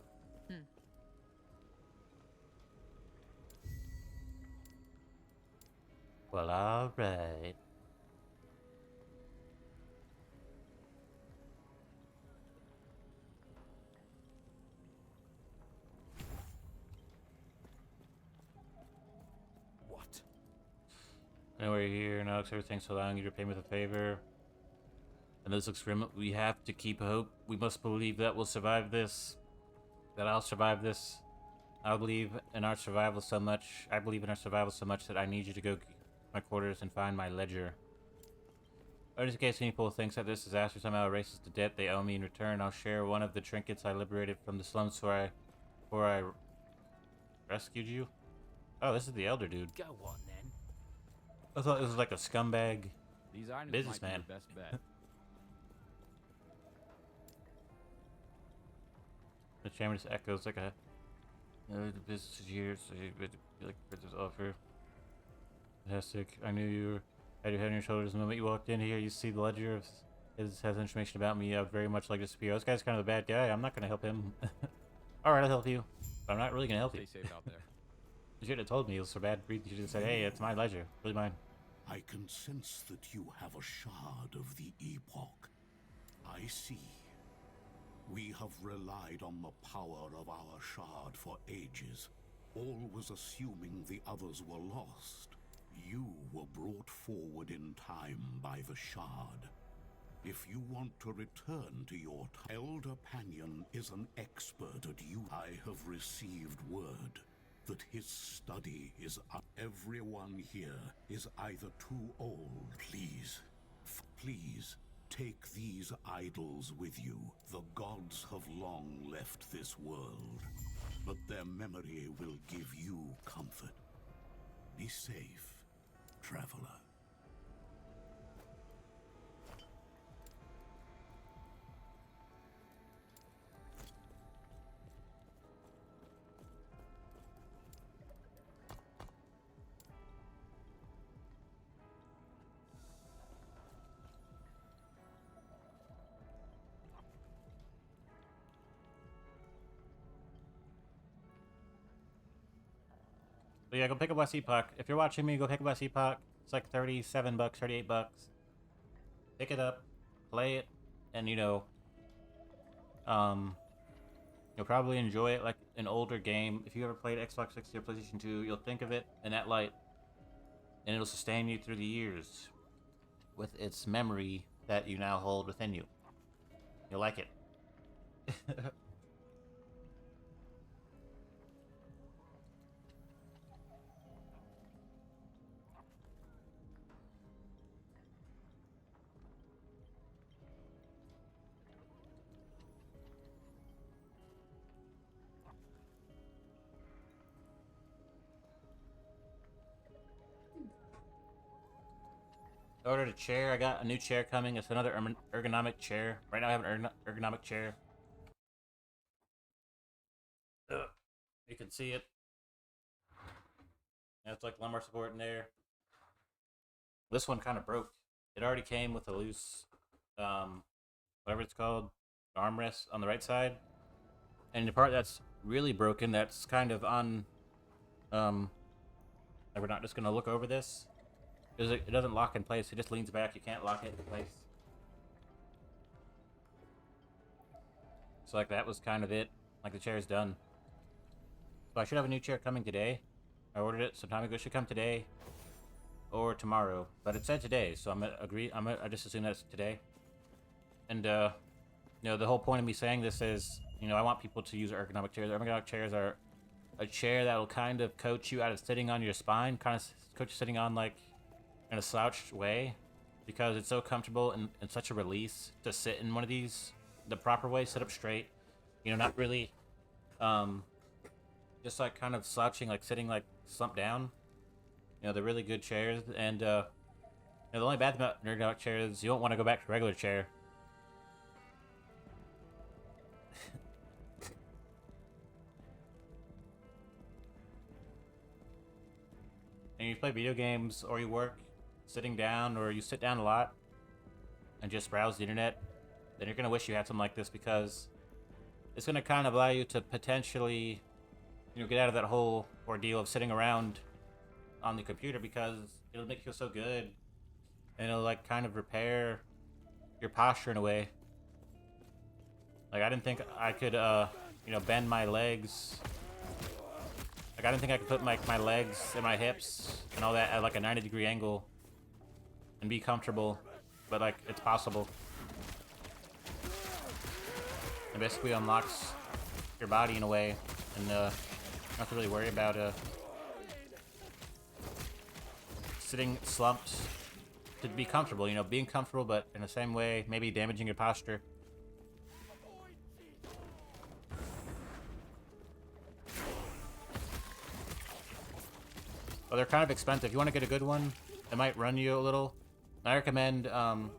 [SPEAKER 1] Well, alright.
[SPEAKER 2] What?
[SPEAKER 1] And we're here now, everything's allowing you to pay me with a favor. And this experiment, we have to keep hope. We must believe that we'll survive this. That I'll survive this. I believe in our survival so much. I believe in our survival so much that I need you to go to my quarters and find my ledger. Or just in case any people thinks that this disaster somehow erases the debt they owe me in return, I'll share one of the trinkets I liberated from the slums before I rescued you. Oh, this is the elder dude.
[SPEAKER 6] Go on then.
[SPEAKER 1] I thought this was like a scumbag
[SPEAKER 6] These items
[SPEAKER 1] businessman.
[SPEAKER 6] might be your best bet.
[SPEAKER 1] The chamber just echoes like a the business is here, so you like this offer. Fantastic. I knew you had your head on your shoulders the moment you walked in here. You see the ledger of has information about me. I would very much like to speak. This guy's kind of a bad guy. I'm not gonna help him. Alright, I'll help you. But I'm not really gonna help you.
[SPEAKER 6] Stay safe out there.
[SPEAKER 1] You should have told me it was so bad. You should have said, hey, it's my ledger. Really mine.
[SPEAKER 2] I can sense that you have a shard of the Epoch. I see. We have relied on the power of our shard for ages, always assuming the others were lost. You were brought forward in time by the shard. If you want to return to your Elder Panion is an expert at you. I have received word that his study is everyone here is either too old. Please, take these idols with you. The gods have long left this world, but their memory will give you comfort. Be safe, traveler.
[SPEAKER 1] So yeah, go pick up West Epoch. If you're watching me, go pick up West Epoch. It's like 37 bucks, 38 bucks. Pick it up, play it, and you'll probably enjoy it like an older game. If you ever played Xbox 60 or PlayStation 2, you'll think of it in that light, and it'll sustain you through the years with its memory that you now hold within you. You'll like it. I ordered a chair. I got a new chair coming. It's another ergonomic chair. Right now I have an ergonomic chair. Ugh. You can see it. Yeah, it's like lumbar support in there. This one kind of broke. It already came with a loose, whatever it's called, armrest on the right side. And the part that's really broken, that's kind of on, like we're not just going to look over this. It doesn't lock in place. It just leans back. You can't lock it in place. So like that was kind of it. Like the chair's done. So I should have a new chair coming today. I ordered it some time ago. It should come today or tomorrow. But it said today, so I just assume that's today. And the whole point of me saying this is, I want people to use ergonomic chairs. Ergonomic chairs are a chair that will kind of coach you out of sitting on your spine, kind of coach you sitting on like in a slouched way, because it's so comfortable and such a release to sit in one of these the proper way, sit up straight, not really just like kind of slouching, like sitting like slumped down. They're really good chairs. And the only bad thing about an ergonomic chair is you don't want to go back to a regular chair. And you play video games or you work sitting down, or you sit down a lot and just browse the internet, then you're going to wish you had something like this, because it's going to kind of allow you to potentially, get out of that whole ordeal of sitting around on the computer, because it'll make you feel so good, and it'll like kind of repair your posture in a way. Like I didn't think I could, bend my legs. Like I didn't think I could put my legs and my hips and all that at like a 90-degree angle and be comfortable, but like it's possible. It basically unlocks your body in a way, and you don't have to really worry about sitting slumped to be comfortable. You know, being comfortable, but in the same way, maybe damaging your posture. Well, they're kind of expensive. If you want to get a good one, it might run you a little. I recommend to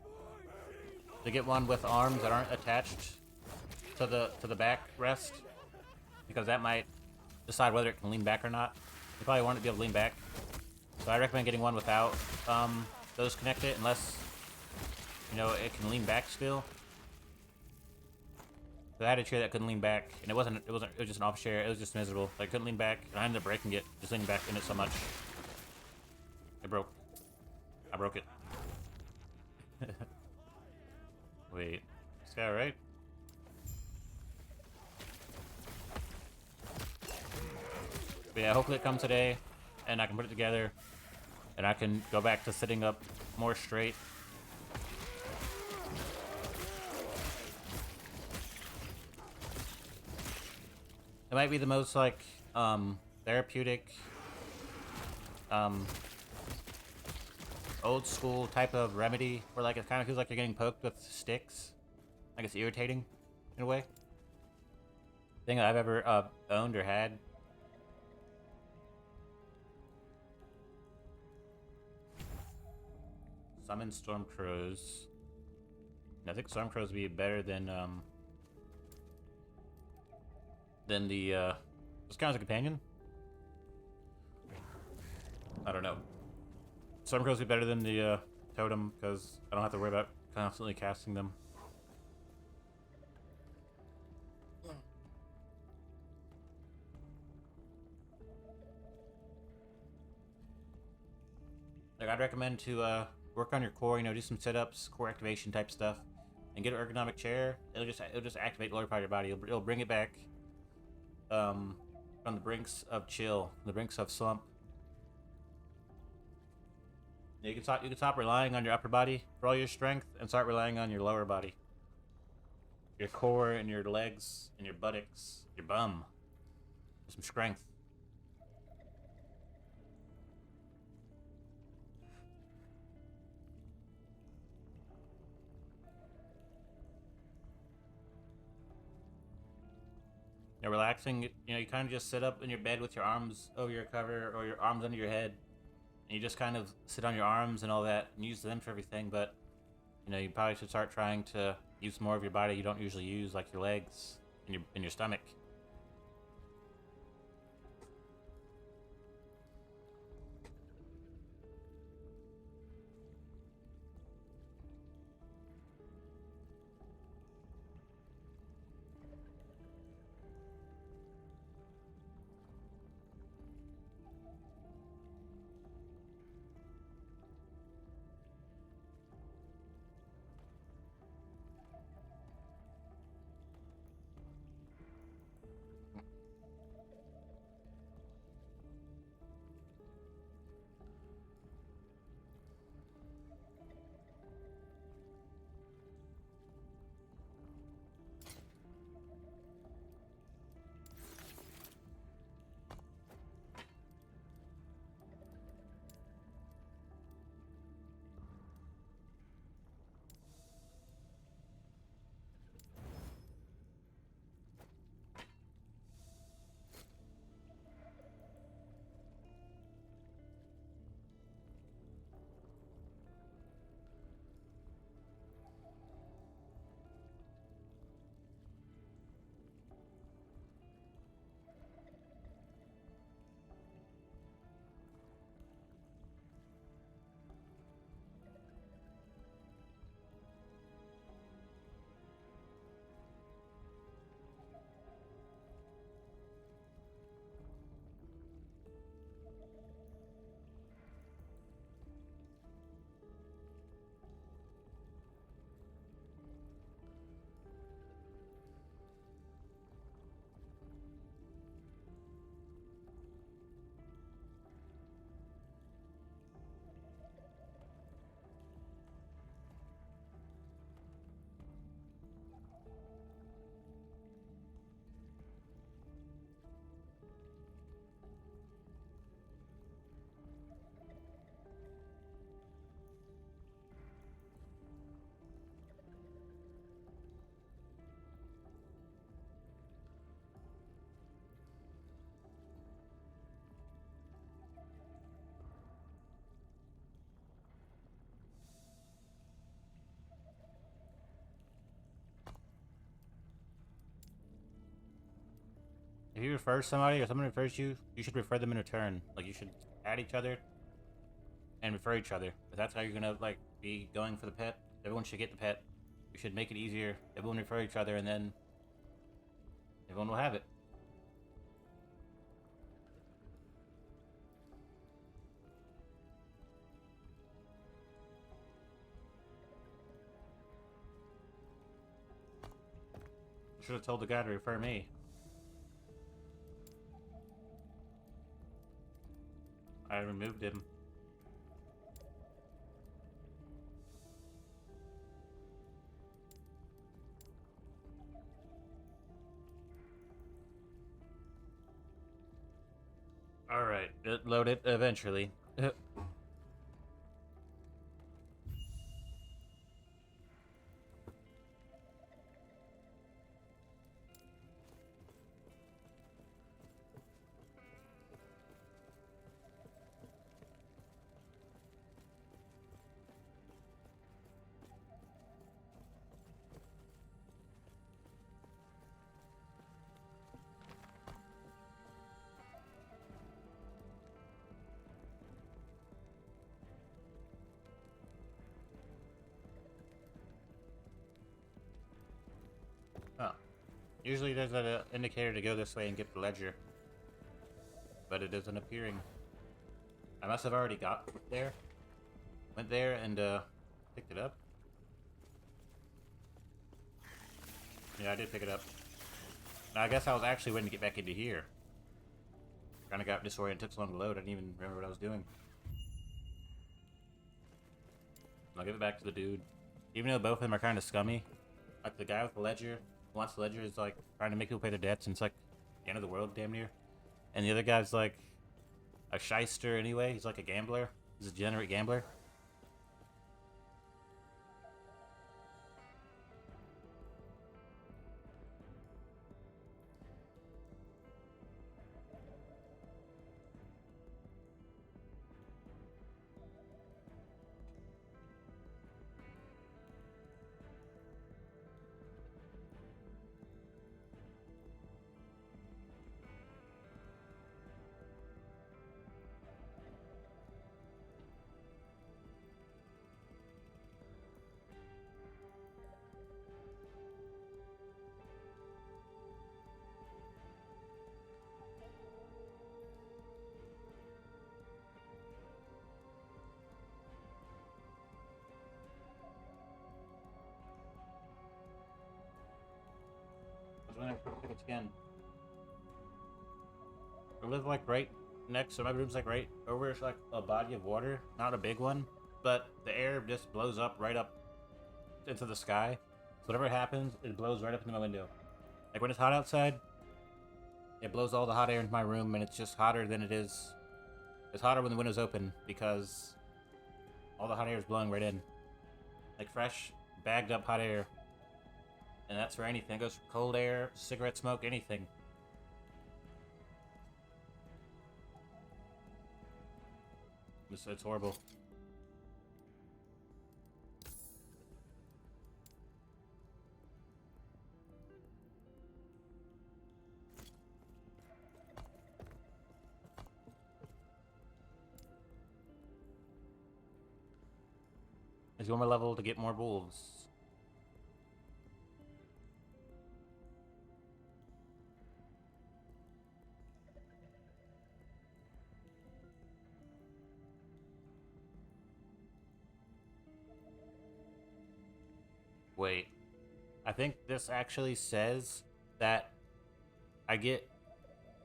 [SPEAKER 1] get one with arms that aren't attached to the back rest, because that might decide whether it can lean back or not. You probably want it to be able to lean back. So I recommend getting one without those connected, unless, you know, it can lean back still. So I had a chair that couldn't lean back, and it was just an office chair. It was just miserable. Like, couldn't lean back, and I ended up breaking it, just leaning back in it so much. It broke. I broke it. Wait, is that right? But yeah, hopefully it comes today, and I can put it together, and I can go back to sitting up more straight. It might be the most, like, therapeutic, old school type of remedy, where, like, it kind of feels like you're getting poked with sticks. Like, it's irritating, in a way. Thing that I've ever, owned or had. Summon storm crows. I think storm crows would be better than the, just kind of as a companion? I don't know. Storm crows would be better than the, totem, because I don't have to worry about constantly casting them. Like, I'd recommend to, work on your core, you know, do some sit-ups, core activation type stuff, and get an ergonomic chair. It'll just activate the lower part of your body. It'll bring it back, from the brinks of chill, the brinks of slump. You can stop relying on your upper body for all your strength, and start relying on your lower body, your core and your legs and your buttocks, your bum, for some strength. You know, relaxing. You know, you kind of just sit up in your bed with your arms over your cover or your arms under your head. And you just kind of sit on your arms and all that and use them for everything, but, you know, you probably should start trying to use more of your body you don't usually use, like your legs and your stomach. you refer somebody or someone refers you, you should refer them in return. Like, you should add each other and refer each other. If that's how you're gonna, like, be going for the pet, everyone should get the pet. You should make it easier. Everyone refer each other, and then everyone will have it. Should have told the guy to refer me. I removed him. Alright, it loaded eventually. Oh. Usually there's an indicator to go this way and get the ledger. But it isn't appearing. I must have already got there. Went there and picked it up. Yeah, I did pick it up. Now, I guess I was actually waiting to get back into here. Kinda got disoriented, took so long to load, I didn't even remember what I was doing. I'll give it back to the dude. Even though both of them are kind of scummy. Like, the guy with the ledger, who wants the ledger, is like trying to make people pay their debts, and it's like the end of the world, damn near. And the other guy's like a shyster anyway, he's like a gambler. He's a degenerate gambler. When I pick it again. I live like right next, so my room's like right over. It's like a body of water, not a big one, but the air just blows up right up into the sky. So whatever happens, it blows right up into my window. Like when it's hot outside, it blows all the hot air into my room, and it's just hotter than it is. It's hotter when the window's open because all the hot air is blowing right in, like fresh, bagged up hot air. And that's for anything. It goes for cold air, cigarette smoke, anything. It's horrible. There's one more level to get more wolves. Wait, I think this actually says that I get,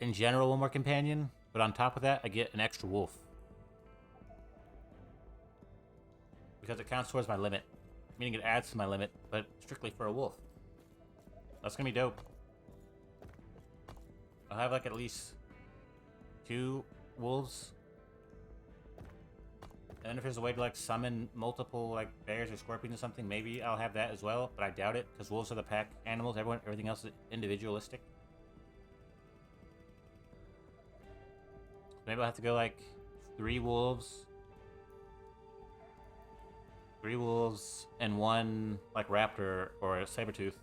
[SPEAKER 1] in general, one more companion, but on top of that, I get an extra wolf. Because it counts towards my limit, meaning it adds to my limit, but strictly for a wolf. That's gonna be dope. I'll have like at least 2 wolves. And if there's a way to like summon multiple like bears or scorpions or something, maybe I'll have that as well, but I doubt it because wolves are the pack animals. Everything else is individualistic. Maybe I'll have to go like 3 wolves and 1 like raptor or a saber tooth.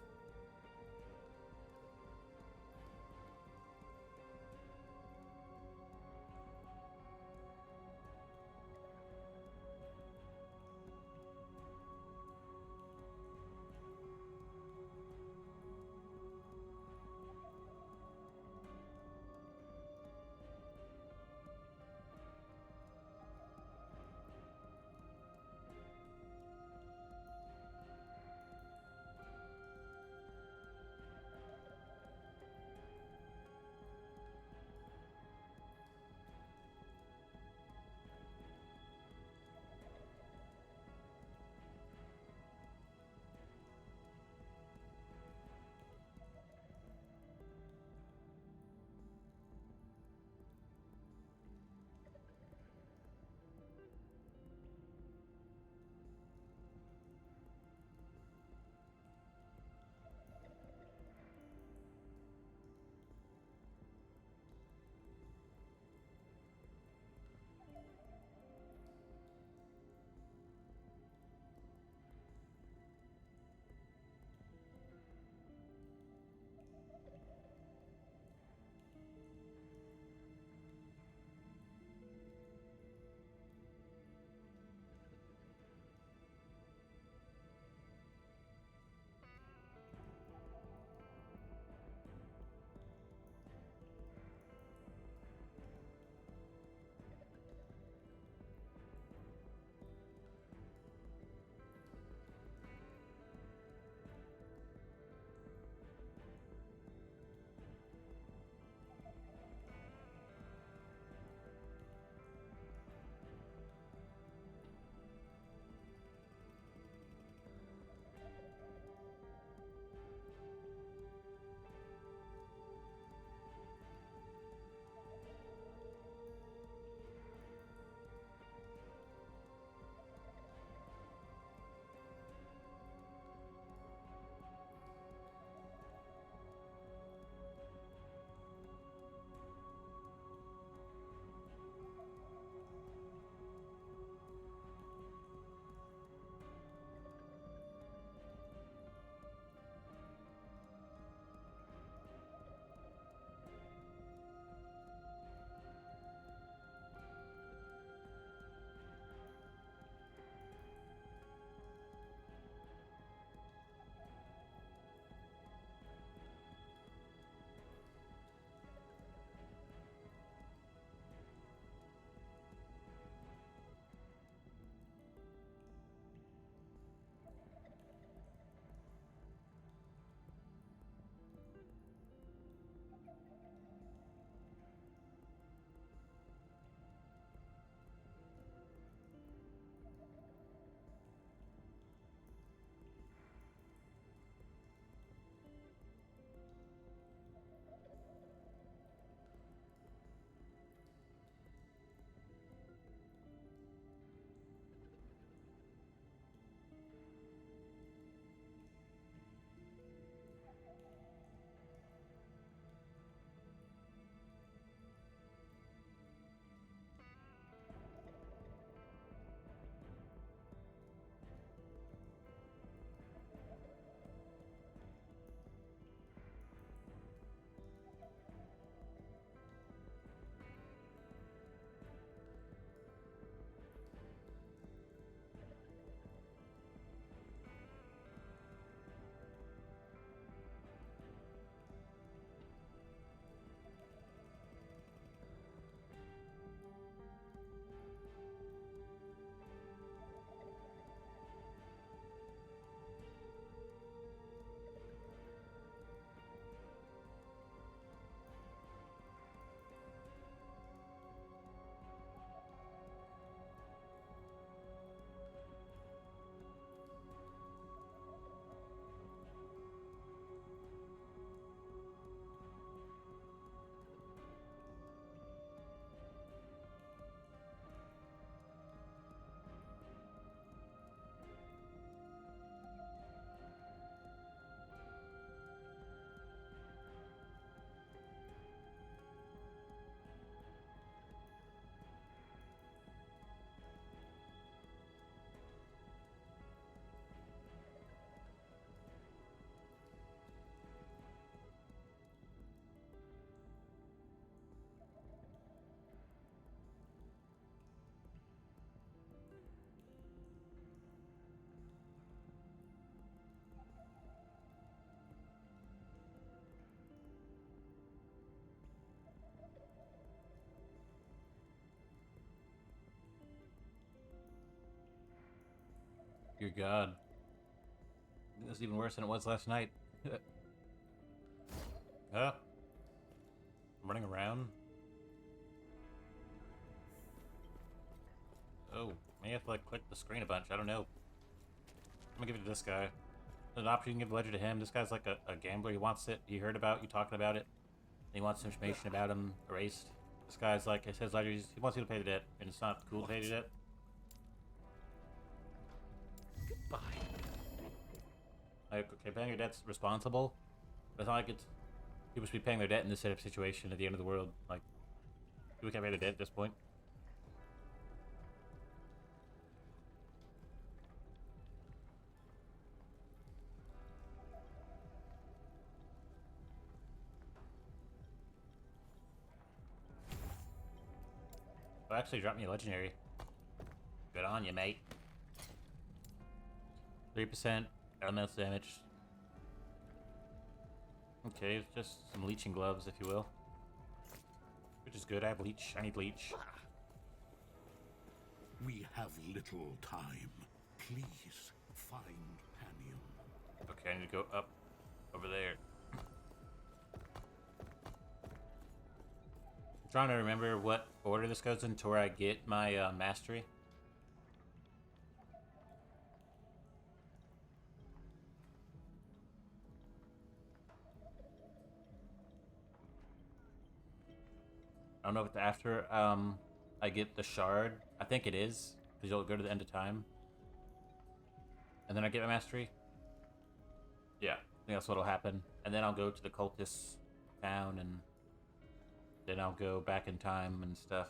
[SPEAKER 1] Dear God. This is even worse than it was last night. I'm running around. Oh, may have to like click the screen a bunch. I don't know. I'm gonna give it to this guy. There's an option you can give the ledger to him. This guy's like a gambler. He wants it. He heard about you talking about it. He wants information about him erased. This guy's like, it says ledger. He wants you to pay the debt, and it's not cool to pay the debt.
[SPEAKER 2] Goodbye.
[SPEAKER 1] Like, okay, paying your debt's responsible, but it's not like it's people should be paying their debt in this sort of situation at the end of the world. Like, people can't pay their debt at this point. Well, actually, dropped me a legendary. Good on you, mate. 3% elemental damage. Okay, it's just some leeching gloves, if you will. Which is good. I have leech. I need leech.
[SPEAKER 2] We have little time. Please find Panium.
[SPEAKER 1] Okay, I need to go up over there. I'm trying to remember what order this goes in to where I get my mastery. I don't know if it's after I get the shard. I think it is, because you'll go to the end of time. And then I get my mastery. Yeah, I think that's what'll happen. And then I'll go to the cultist town, and then I'll go back in time and stuff.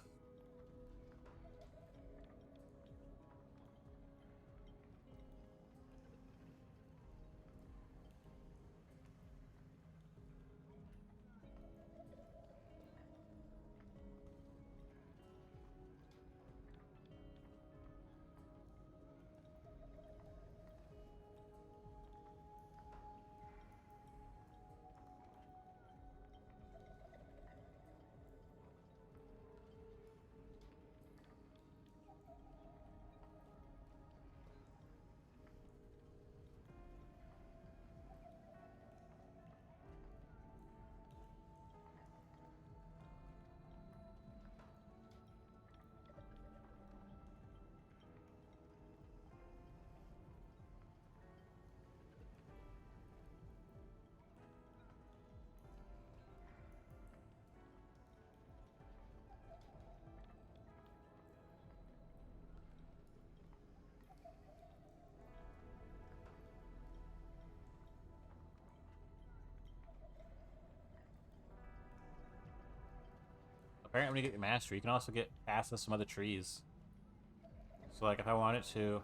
[SPEAKER 1] Apparently when you get your mastery, you can also get past some other trees. So like if I wanted to,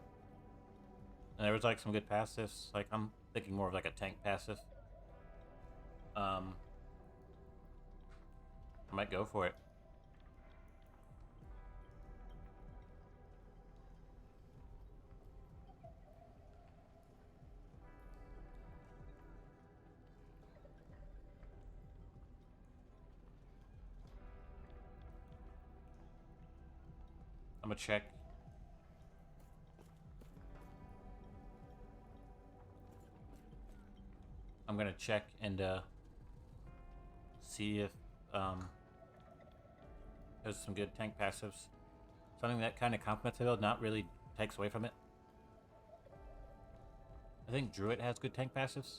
[SPEAKER 1] and there was like some good passives, like I'm thinking more of like a tank passive. I might go for it. I'm gonna check. I'm gonna check and see if there's some good tank passives. Something that kind of complements the build, not really takes away from it. I think Druid has good tank passives.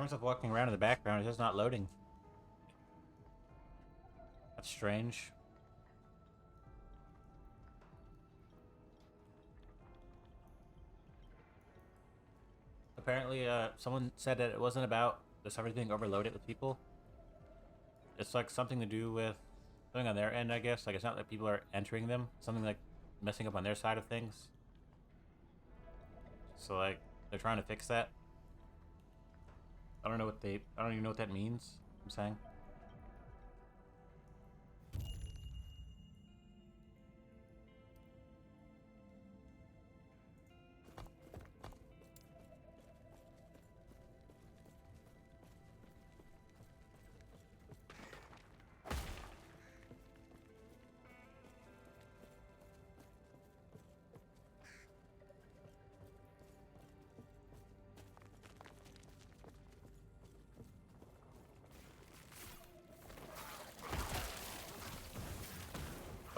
[SPEAKER 1] myself walking around in the background. It's just not loading. That's strange. Apparently, someone said that it wasn't about the servers being overloaded with people. It's like something to do with something on their end, I guess. Like, it's not that people are entering them. Something like messing up on their side of things. So, like, they're trying to fix that. I don't even know what that means. I'm saying.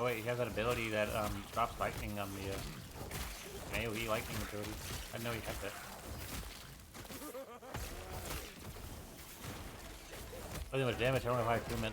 [SPEAKER 1] Oh wait, he has that ability that drops lightning on the AoE lightning ability. I didn't know he had that. Doesn't much damage. I don't know how I threw it.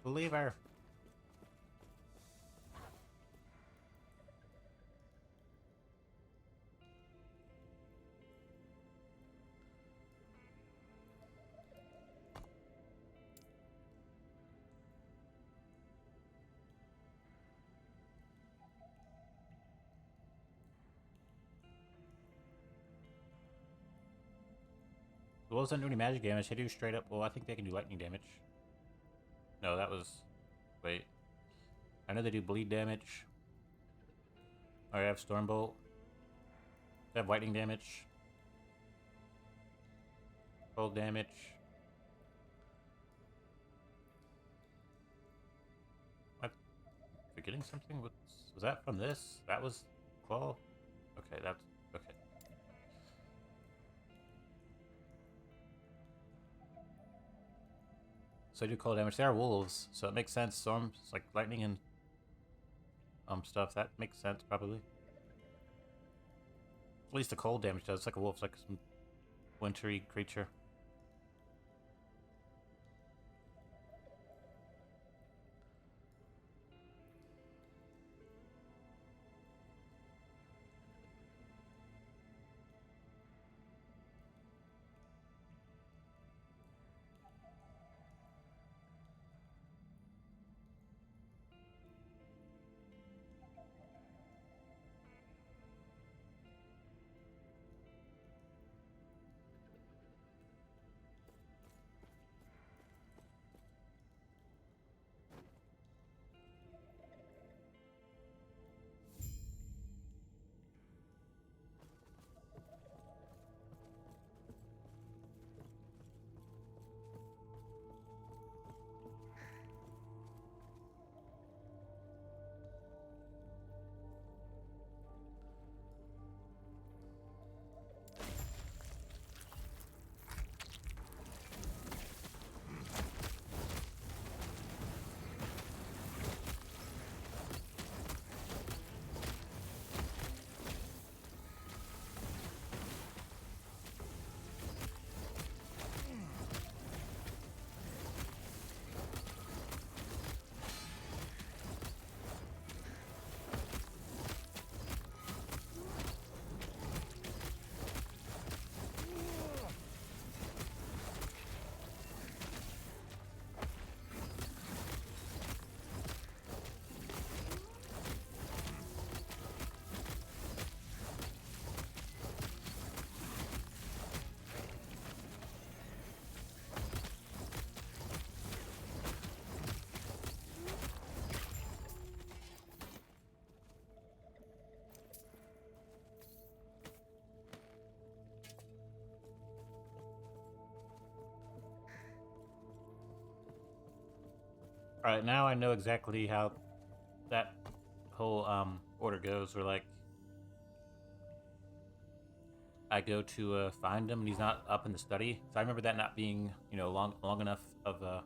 [SPEAKER 1] Believer. The wolves don't do any magic damage. They do straight up. Well, I think they can do lightning damage. No, that was. Wait. I know they do bleed damage. Or I have Stormbolt. They have lightning damage. Cold damage. Am I forgetting something? Was that from this? That was Claw? Okay, that's. Okay. So they do cold damage. They are wolves, so it makes sense. Storms, like lightning and stuff. That makes sense, probably. At least the cold damage does. It's like a wolf, it's like some wintry creature. All right, now I know exactly how that whole order goes. Where like I go to find him and he's not up in the study. So I remember that not being long enough of a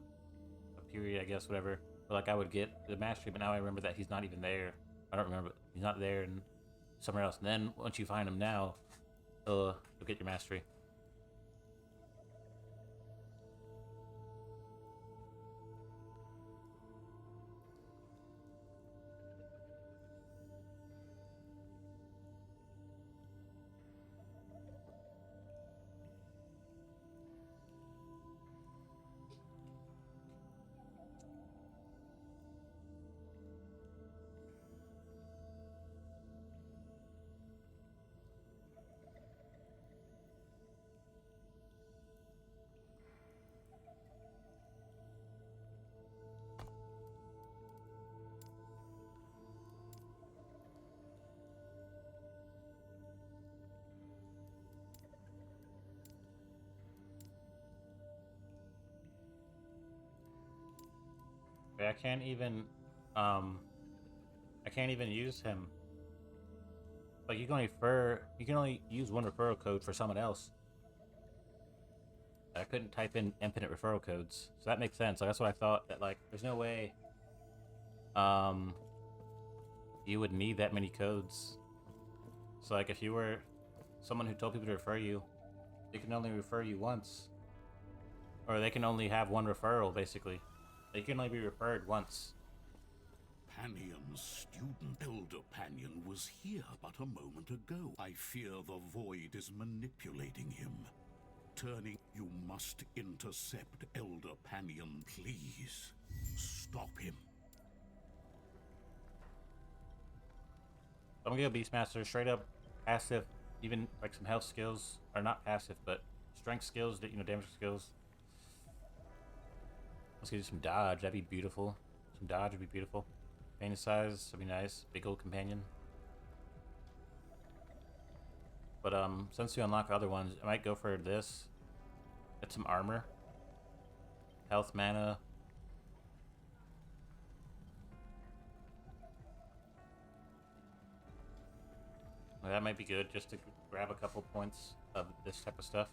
[SPEAKER 1] period, I guess, whatever. But like I would get the mastery, but now I remember that he's not even there. I don't remember he's not there and somewhere else. And then once you find him now, you'll get your mastery. Wait, um I can't even use him. Like you can only use one referral code for someone else. I couldn't type in infinite referral codes. So that makes sense. Like, that's what I thought, that like there's no way um you would need that many codes. So like if you were someone who told people to refer you, they can only refer you once. Or they can only have one referral basically. They can only be referred once.
[SPEAKER 2] Panion's student, Elder Panion, was here but a moment ago. I fear the Void is manipulating him. You must intercept Elder Panion, please. Stop him.
[SPEAKER 1] I'm gonna go Beastmaster, straight up passive, even like some health skills, or not passive, but strength skills, damage skills. Let's get some dodge, that'd be beautiful. Some dodge would be beautiful. Pain size would be nice. Big old companion. But since we unlock other ones, I might go for this. Get some armor. Health, mana. Well, that might be good, just to grab a couple points of this type of stuff.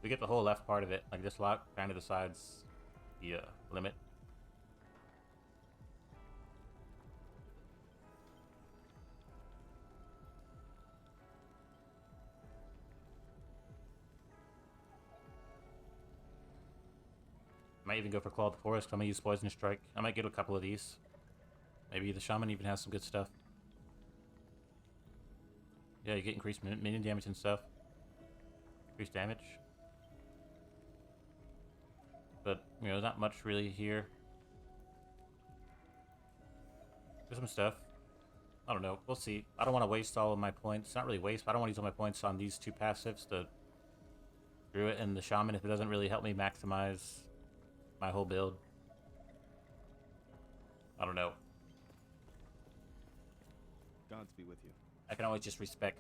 [SPEAKER 1] We get the whole left part of it. Like this lock kind of decides the limit. Might even go for Claw of the Forest. I'm gonna use Poison Strike. I might get a couple of these. Maybe the Shaman even has some good stuff. Yeah, you get increased minion damage and stuff. Increased damage. But, not much really here. There's some stuff. I don't know. We'll see. I don't want to waste all of my points. Not really waste, but I don't want to use all my points on these two passives, the Druid and the Shaman, if it doesn't really help me maximize my whole build. I don't know.
[SPEAKER 5] Gods be with you.
[SPEAKER 1] I can always just respec.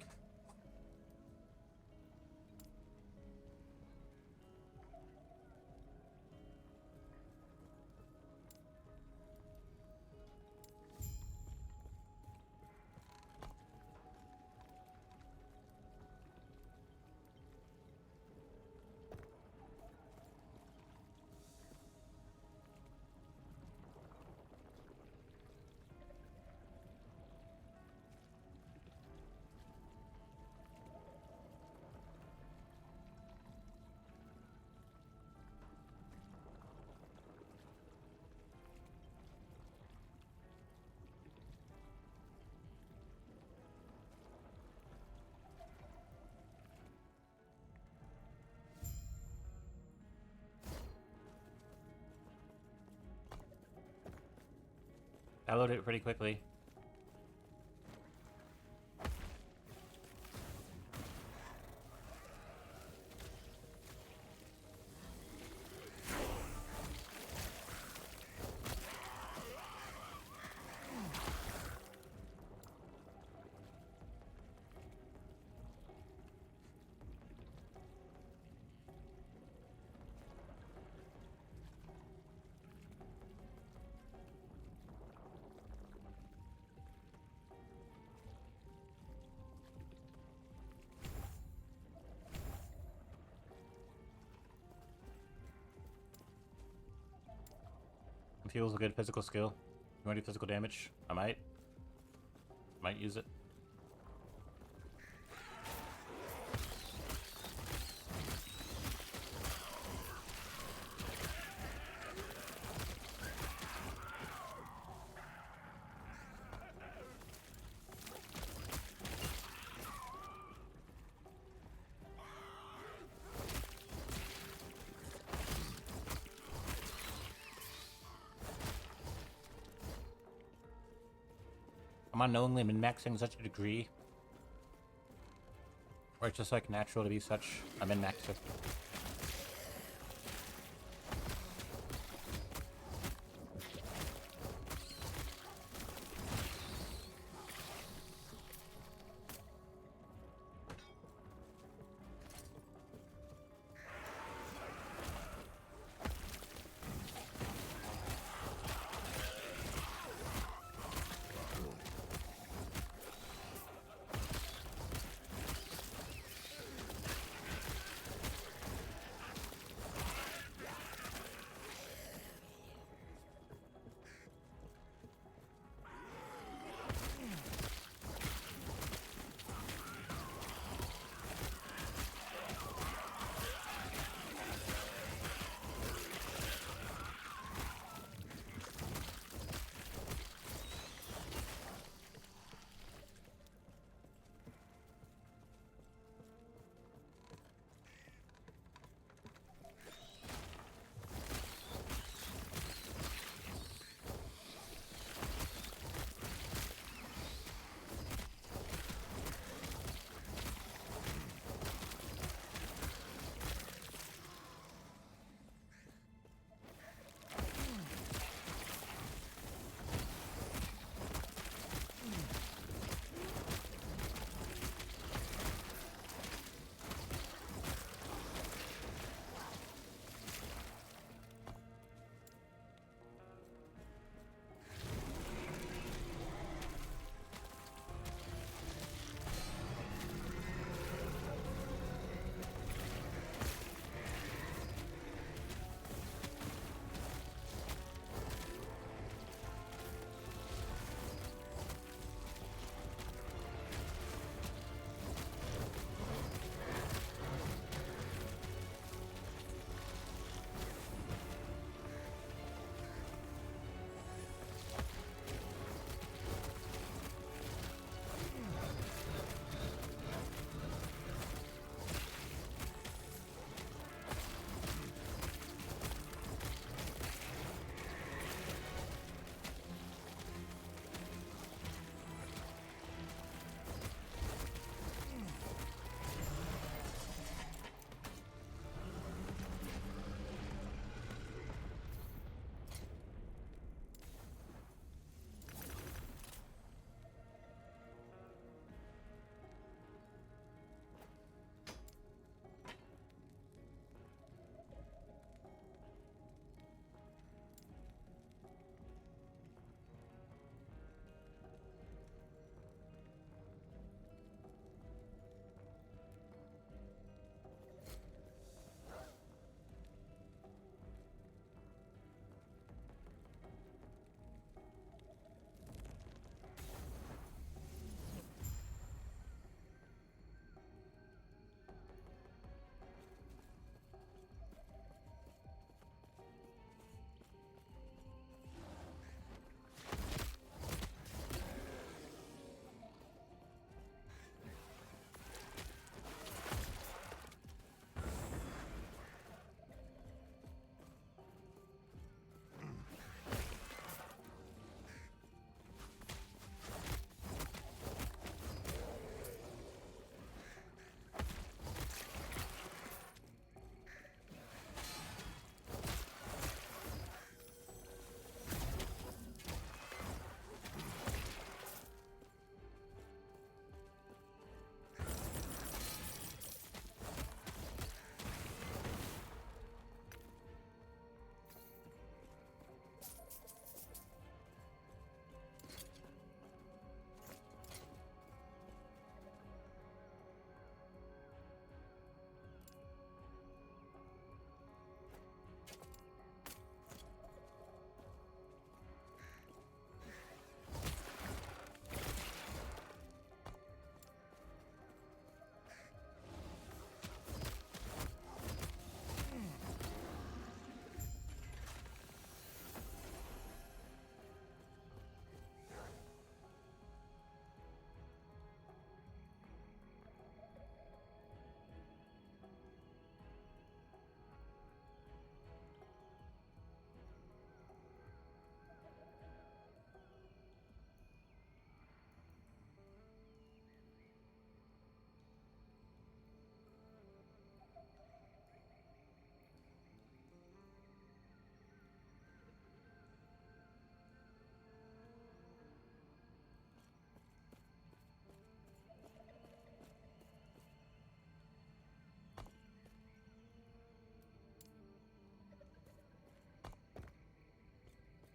[SPEAKER 1] I loaded it pretty quickly. Fuel's a good physical skill. You want to do physical damage? I might. Might use it. I'm unknowingly min-maxing such a degree. Or it's just like natural to be such a min-maxer.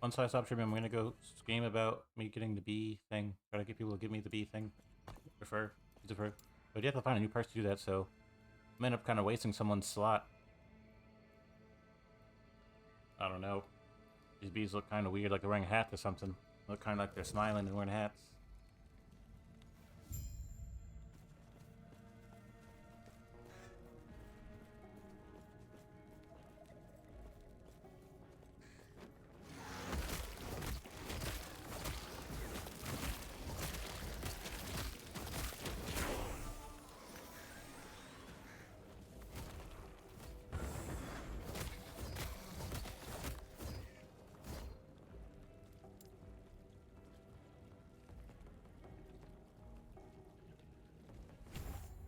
[SPEAKER 1] once I stop streaming, I'm gonna go scream about me getting the bee thing. Try to get people to give me the bee thing. Prefer. But you have to find a new person to do that, so I'm end up kind of wasting someone's slot. I don't know. These bees look kind of weird, like they're wearing a hat or something. Look kind of like they're smiling and wearing hats.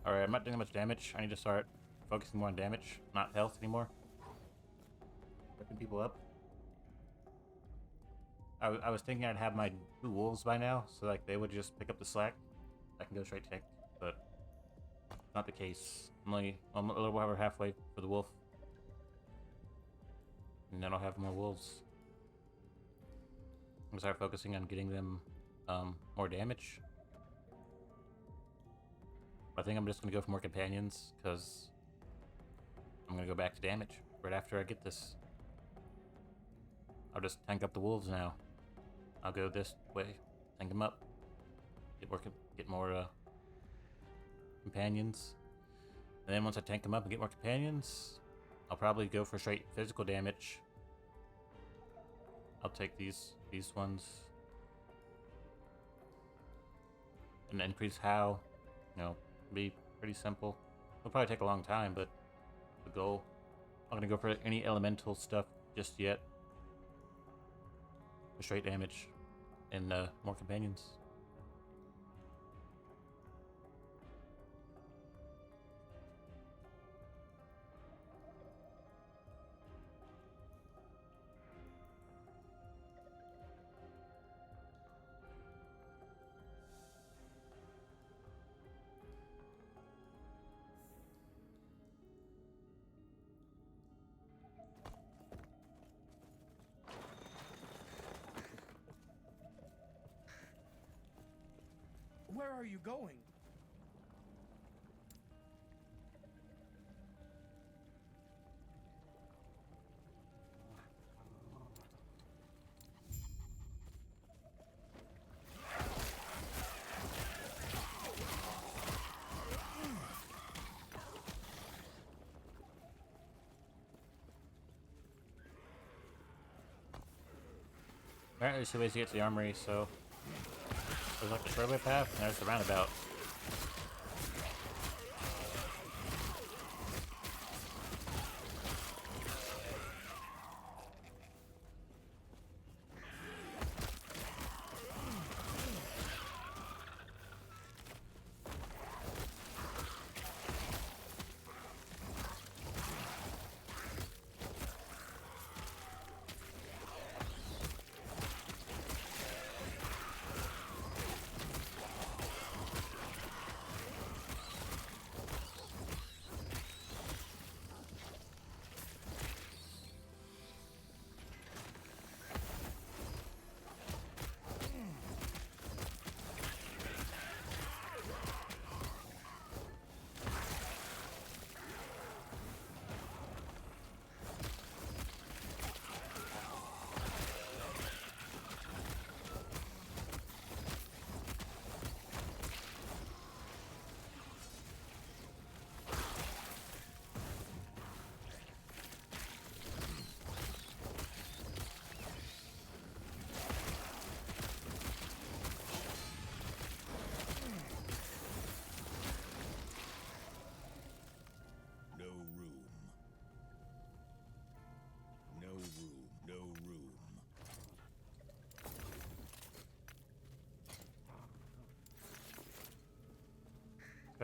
[SPEAKER 1] Alright, I'm not doing much damage. I need to start focusing more on damage, not health anymore. Picking people up. I was thinking I'd have my 2 wolves by now, so like they would just pick up the slack. I can go straight tank, but not the case. I'm a little over halfway for the wolf. And then I'll have more wolves. I'm gonna start focusing on getting them more damage. I think I'm just gonna go for more companions, because I'm gonna go back to damage right after I get this. I'll just tank up the wolves now. I'll go this way, tank them up, get more companions, and then once I tank them up and get more companions, I'll probably go for straight physical damage. I'll take these ones and increase how, you know, be pretty simple. It'll probably take a long time, but the goal. I'm not gonna go for any elemental stuff just yet. For straight damage and more companions.
[SPEAKER 6] Where are you going?
[SPEAKER 1] Apparently there's 2 ways to get to the armory, so there's like the shortway path and there's the roundabout.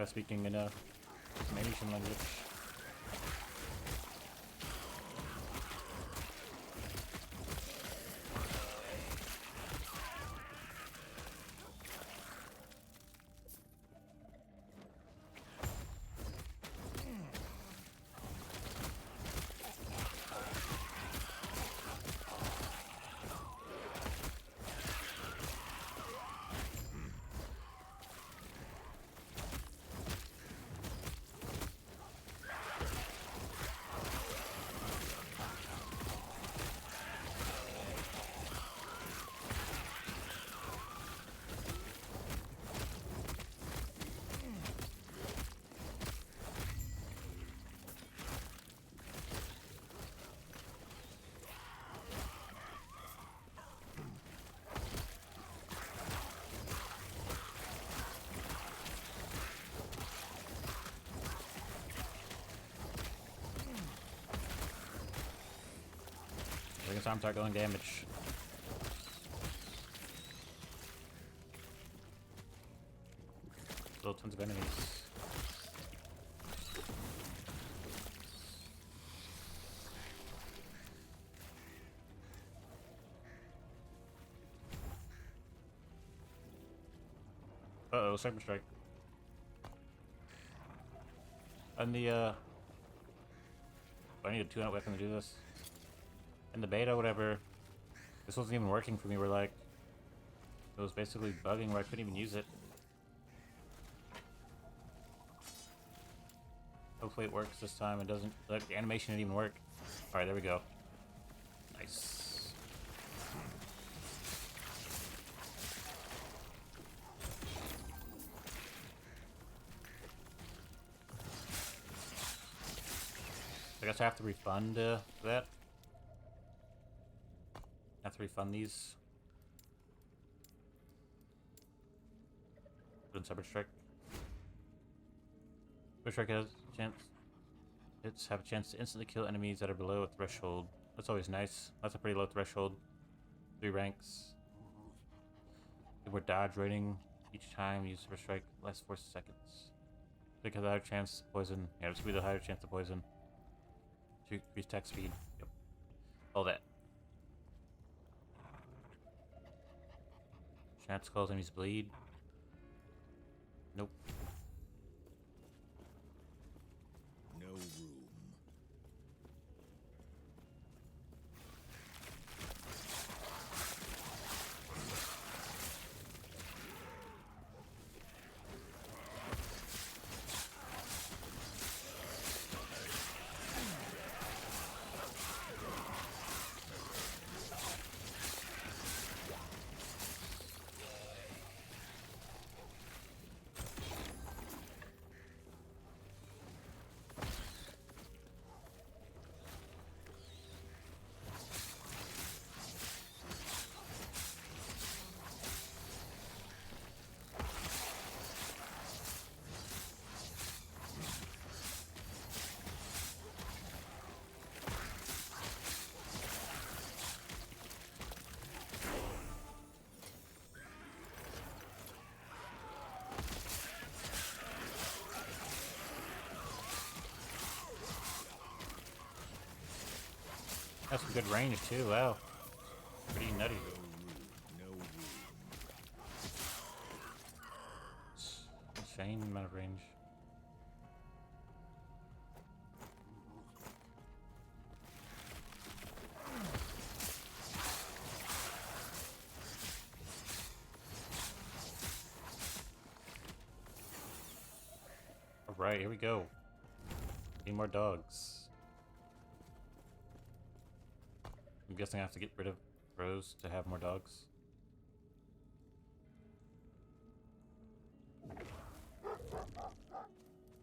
[SPEAKER 1] Speaking in Asian language. time start going damage. Little tons of enemies. Uh-oh, Cyber Strike. And the, I need a 2-out weapon to do this. In the beta, whatever, this wasn't even working for me. We're like, it was basically bugging where I couldn't even use it. Hopefully it works this time. It doesn't, like, the animation didn't even work. Alright, there we go. Nice. I guess I have to refund that. I have to refund these. Put in Cyber Strike. Cyber Strike has a chance. Hits have a chance to instantly kill enemies that are below a threshold. That's always nice. That's a pretty low threshold. 3 ranks. Give more dodge rating each time you use Cyber Strike. Lasts 4 seconds. Because the higher chance to poison. Yeah, this will be the higher chance to poison. To increase attack speed. Yep. All that. Chance to cause enemies bleed. Nope.
[SPEAKER 2] No room.
[SPEAKER 1] That's some good range too, wow. Pretty nutty.
[SPEAKER 2] No room.
[SPEAKER 1] Insane amount of range. Alright, here we go. Need more dogs. I'm guessing I have to get rid of Rose to have more dogs.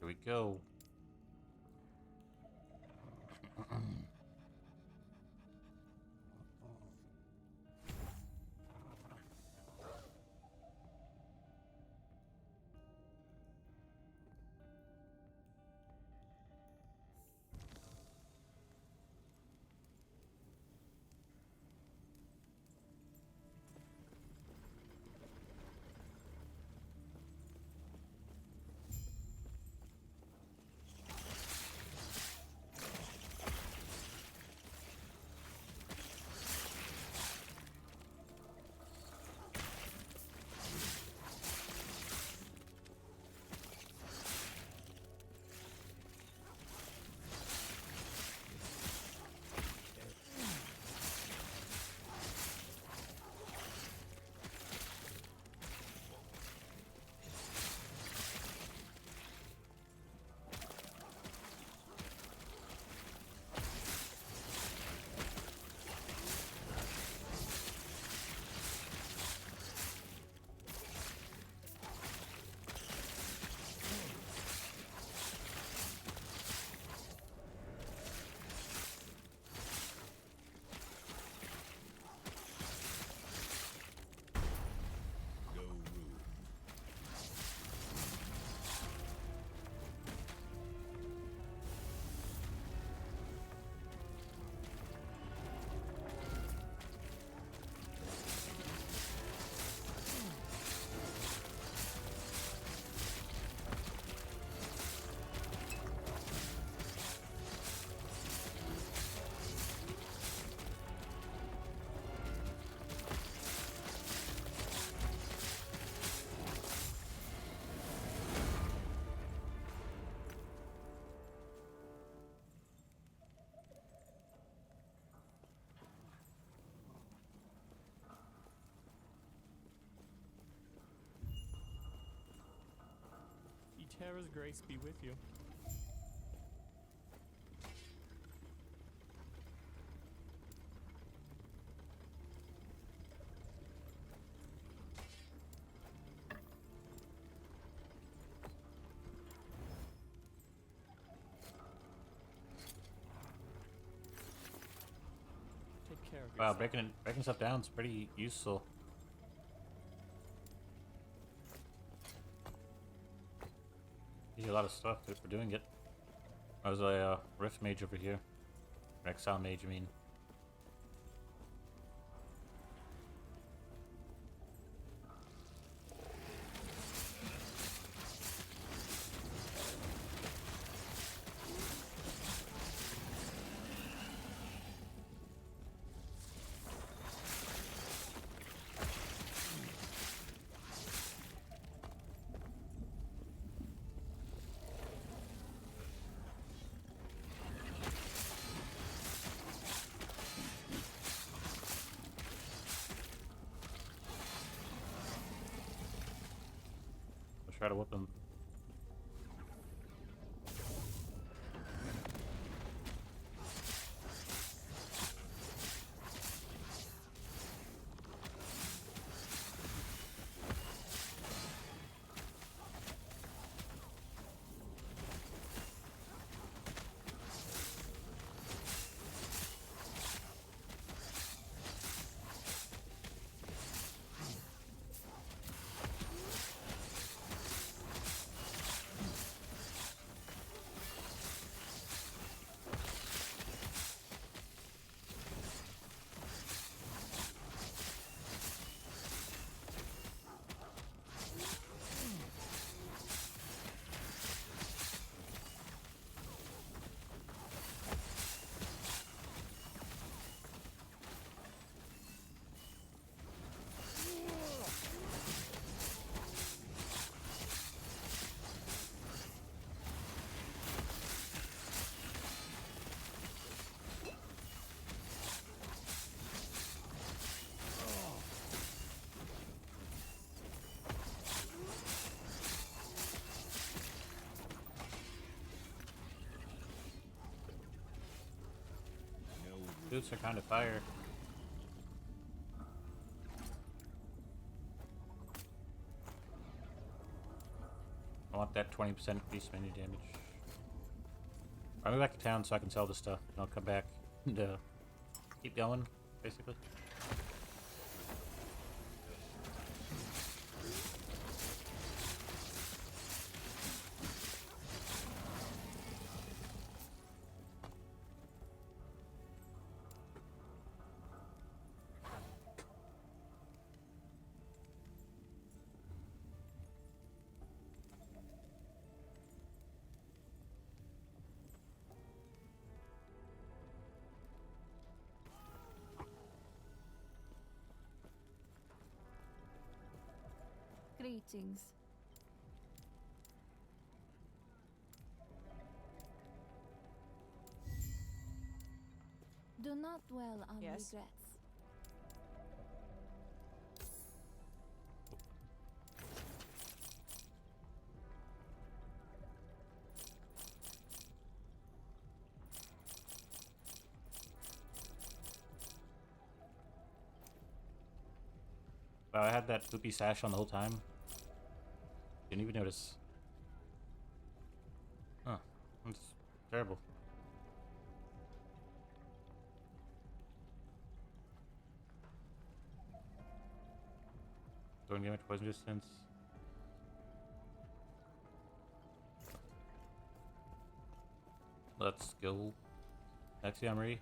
[SPEAKER 1] Here we go.
[SPEAKER 7] Terra's grace be with you. Take care of
[SPEAKER 1] Wow,
[SPEAKER 7] yourself.
[SPEAKER 1] breaking stuff down is pretty useful. Gives you a lot of stuff for doing it. I was a Rift Mage over here. Or Exile Mage, I mean. I'll try to whip him. Boots are kind of fire. I want that 20% increase menu damage. I'll go back to town so I can sell this stuff, and I'll come back and keep going, basically.
[SPEAKER 8] Greetings. Do not dwell on
[SPEAKER 4] Yes?
[SPEAKER 8] regrets.
[SPEAKER 1] Wow, I had that loopy sash on the whole time. Didn't even notice. Huh. That's terrible. Throwing damage, poison distance. Let's go. Next Yamri.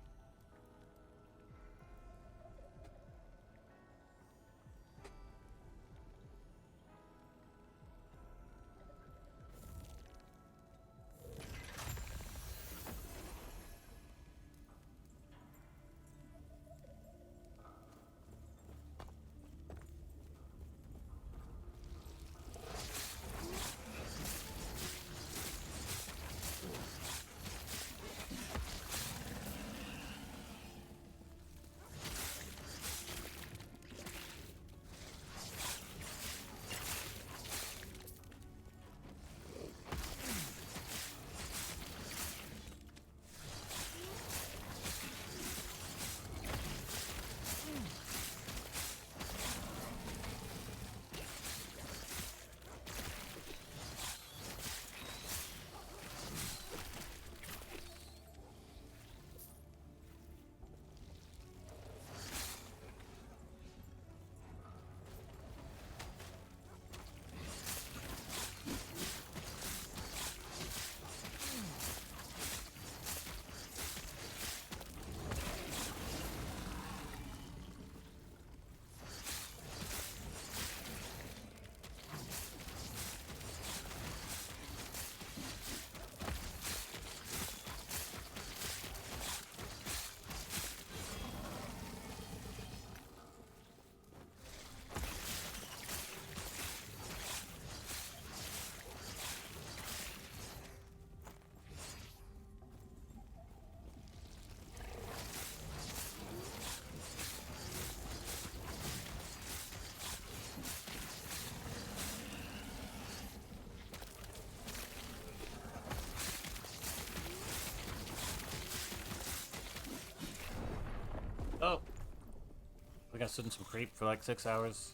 [SPEAKER 1] think I stood in some creep for like 6 hours.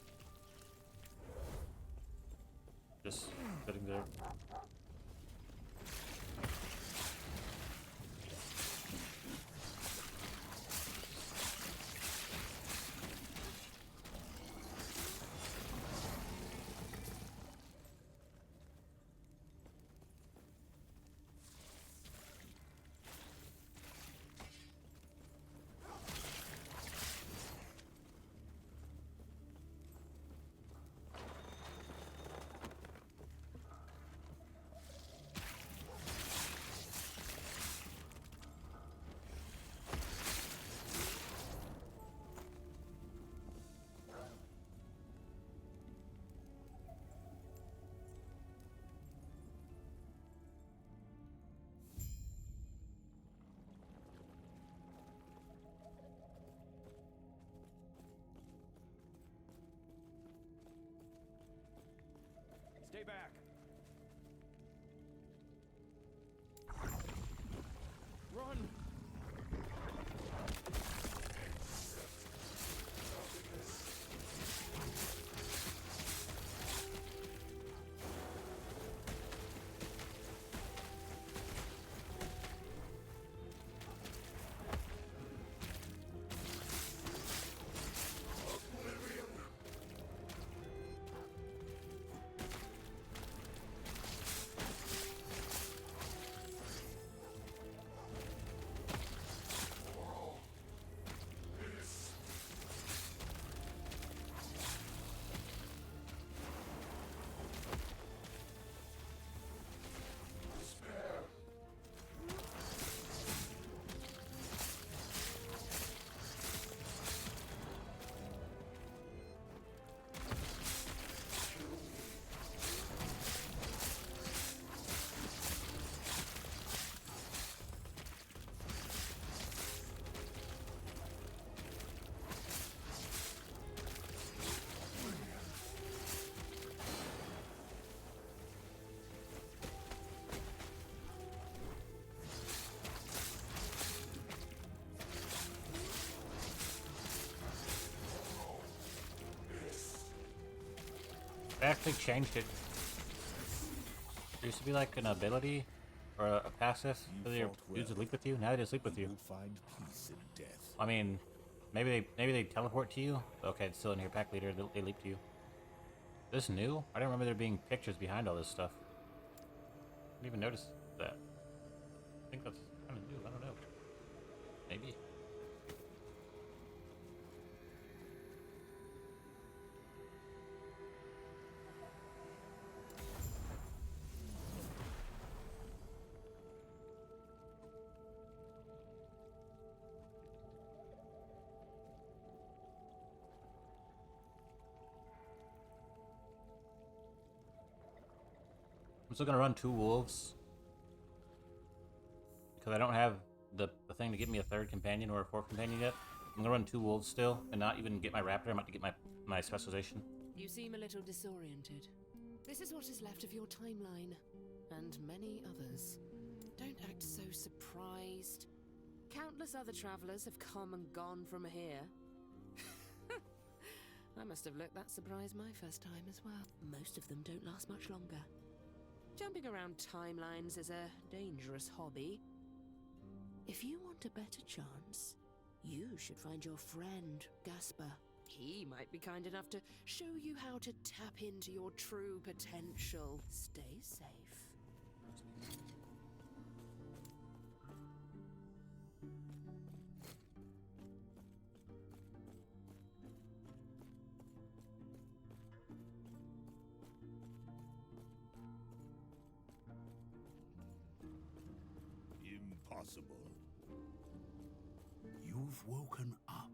[SPEAKER 1] Just sitting there.
[SPEAKER 5] Stay back. Run!
[SPEAKER 1] They actually changed it. There used to be like an ability or a passive for your dudes to leap with you. Now they just leap with you.
[SPEAKER 2] will find peace in death.
[SPEAKER 1] I mean, maybe they teleport to you. Okay, it's still in your pack leader. They leap to you. Is this new? I don't remember there being pictures behind all this stuff. I didn't even notice that. I think that's kind of new. I don't know. Maybe. I'm still gonna run 2 wolves because I don't have the thing to get me a 3rd companion or a 4th companion yet. I'm gonna run 2 wolves still and not even get my raptor. I'm about to get my specialization.
[SPEAKER 9] You seem a little disoriented. This is what is left of your timeline, and many others. Don't act so surprised. Countless other travelers have come and gone from here. I must have looked that surprised my first time as well. Most of them don't last much longer. Jumping around timelines is a dangerous hobby. If you want a better chance, you should find your friend, Gasper. He might be kind enough to show you how to tap into your true potential. Stay safe.
[SPEAKER 2] Impossible. You've woken up.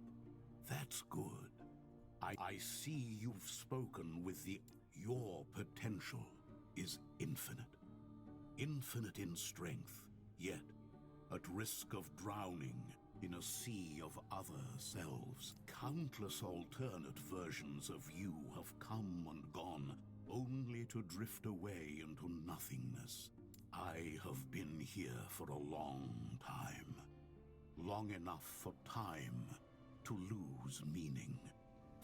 [SPEAKER 2] That's good. I see you've spoken with your potential is infinite. Infinite in strength, yet at risk of drowning in a sea of other selves. Countless alternate versions of you have come and gone, only to drift away into nothingness. I have been here for a long time. Long enough for time to lose meaning.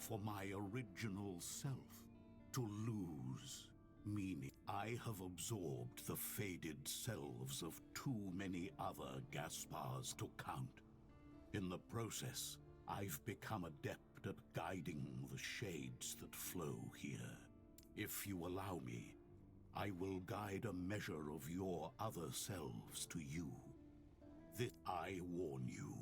[SPEAKER 2] for my original self to lose meaning. I have absorbed the faded selves of too many other Gaspars to count. In the process, I've become adept at guiding the shades that flow here. If you allow me, I will guide a measure of your other selves to you. This I warn you.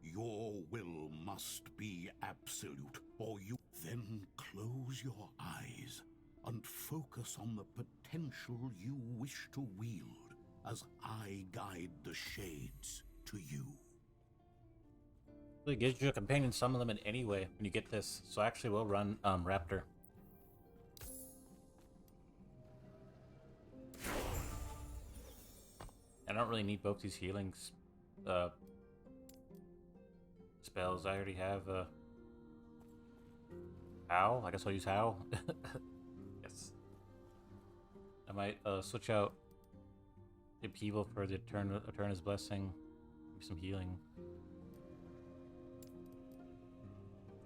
[SPEAKER 2] Your will must be absolute, or you then close your eyes and focus on the potential you wish to wield as I guide the shades to you.
[SPEAKER 1] It gives you a companion summon limit anyway when you get this, so I actually will run Raptor. I don't really need both these healings spells. I already have Howl. I guess I'll use Howl. Yes. I might switch out Upheaval for the Eterna's Blessing. Maybe some healing.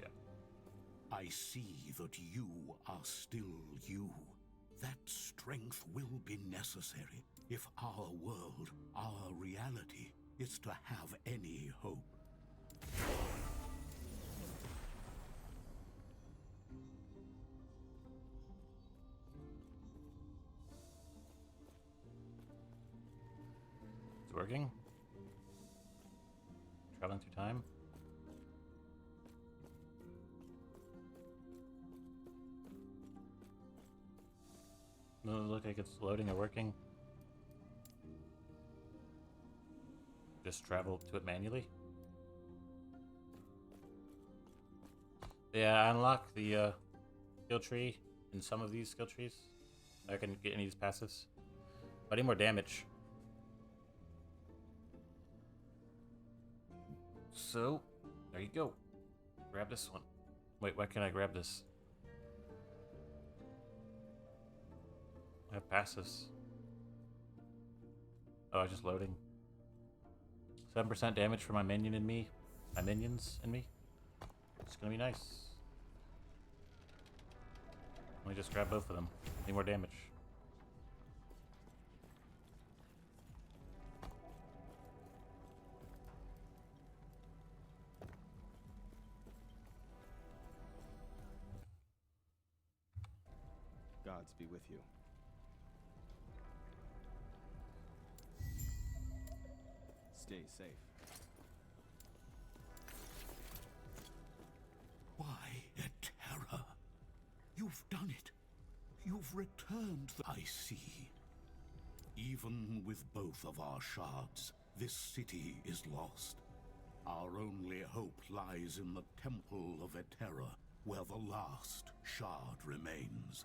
[SPEAKER 1] Yeah.
[SPEAKER 2] I see that you are still you. That strength will be necessary if our world, our reality, is to have any hope.
[SPEAKER 1] It's working. Traveling through time. Doesn't look like it's loading or working. Just travel to it manually. Yeah, I unlock the skill tree in some of these skill trees. I can get any of these passives. But I need more damage. So, there you go. Grab this one. Wait, why can't I grab this? I have passives. Oh, just loading. 7% damage for my minion and me. My minions and me. It's gonna be nice. Let me just grab both of them. Need more damage.
[SPEAKER 5] Gods be with you. Stay safe.
[SPEAKER 2] Why, Eterra? You've done it. You've returned the... I see. Even with both of our shards, this city is lost. Our only hope lies in the Temple of Eterra, where the last shard remains.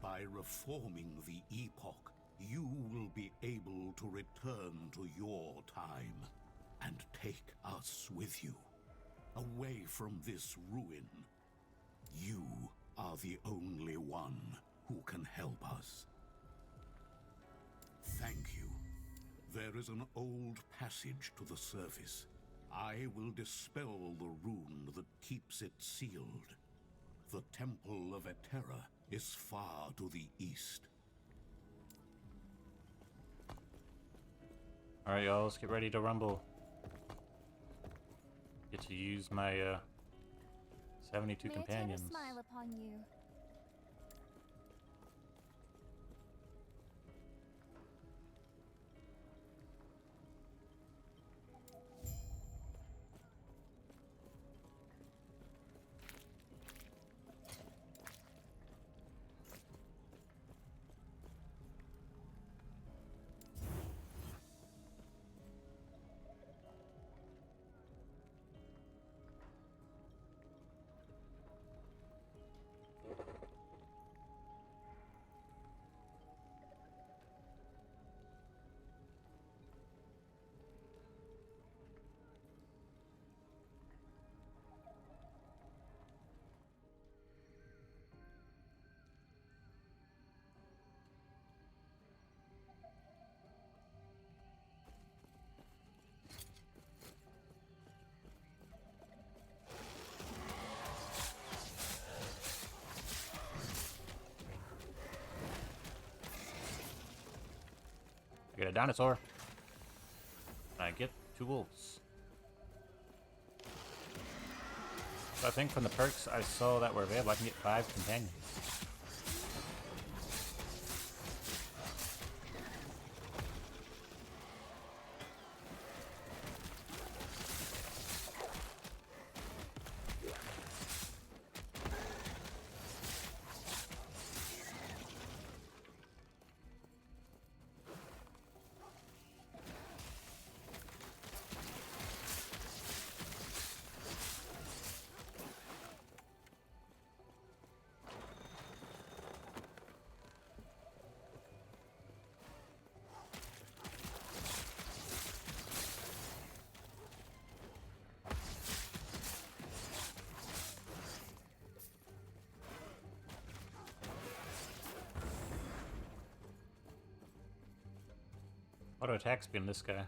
[SPEAKER 2] By reforming the Epoch, you will be able to return to your time and take us with you, away from this ruin. You are the only one who can help us. Thank you. There is an old passage to the surface. I will dispel the rune that keeps it sealed. The Temple of Eterra is far to the east.
[SPEAKER 1] Alright, y'all, let's get ready to rumble. Get to use my 72
[SPEAKER 8] May
[SPEAKER 1] companions.
[SPEAKER 8] Eterna smile upon you.
[SPEAKER 1] Get a dinosaur. I get 2 wolves. So I think from the perks I saw that were available, I can get 5 companions. Auto attack speed on this guy.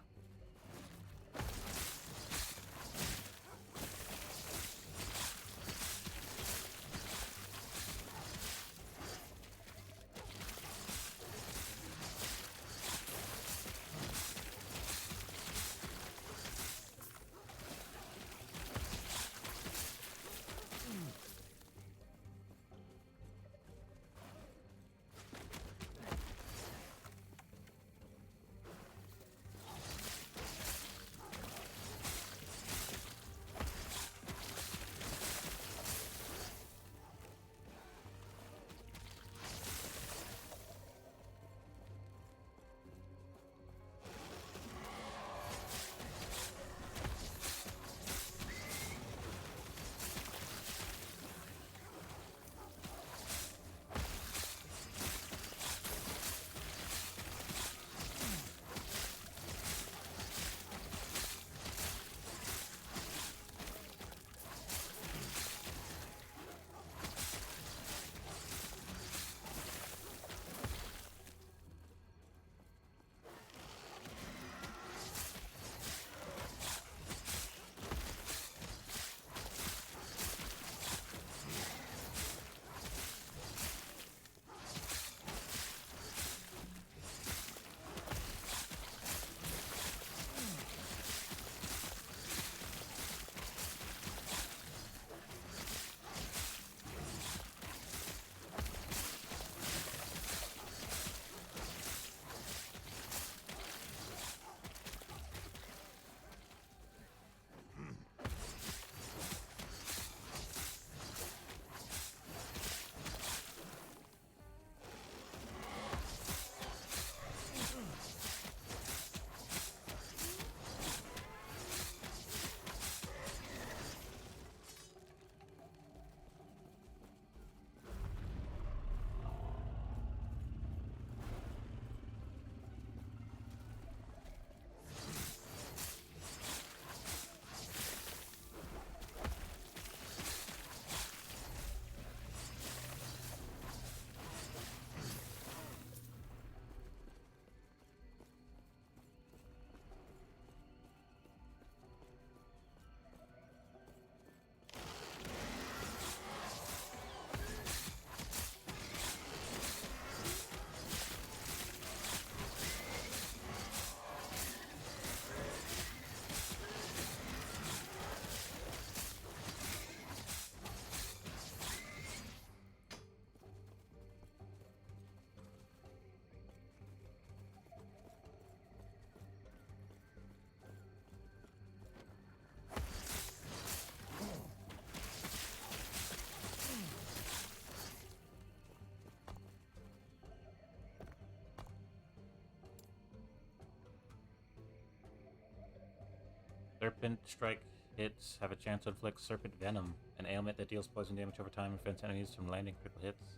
[SPEAKER 1] Serpent Strike hits have a chance to inflict Serpent Venom, an ailment that deals poison damage over time and prevents enemies from landing critical hits.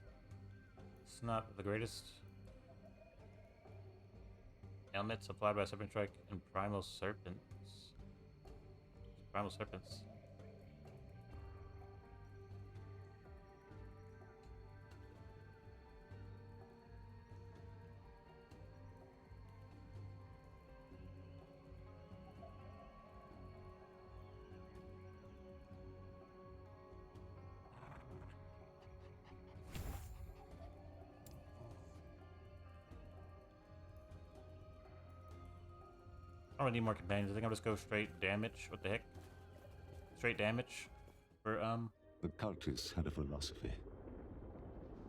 [SPEAKER 1] It's not the greatest. Ailments applied by Serpent Strike and Primal Serpents. Primal Serpents. I don't need more companions. I think I'll just go straight damage. What the heck? Straight damage for
[SPEAKER 10] The cultists had a philosophy.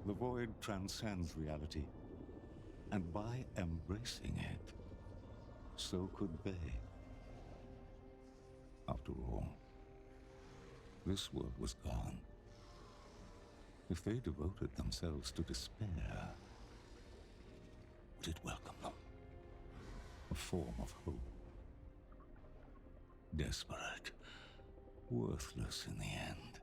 [SPEAKER 10] The void transcends reality, and by embracing it, so could they. After all, this world was gone. If they devoted themselves to despair, would it welcome them? A form of hope. Desperate, worthless in the end.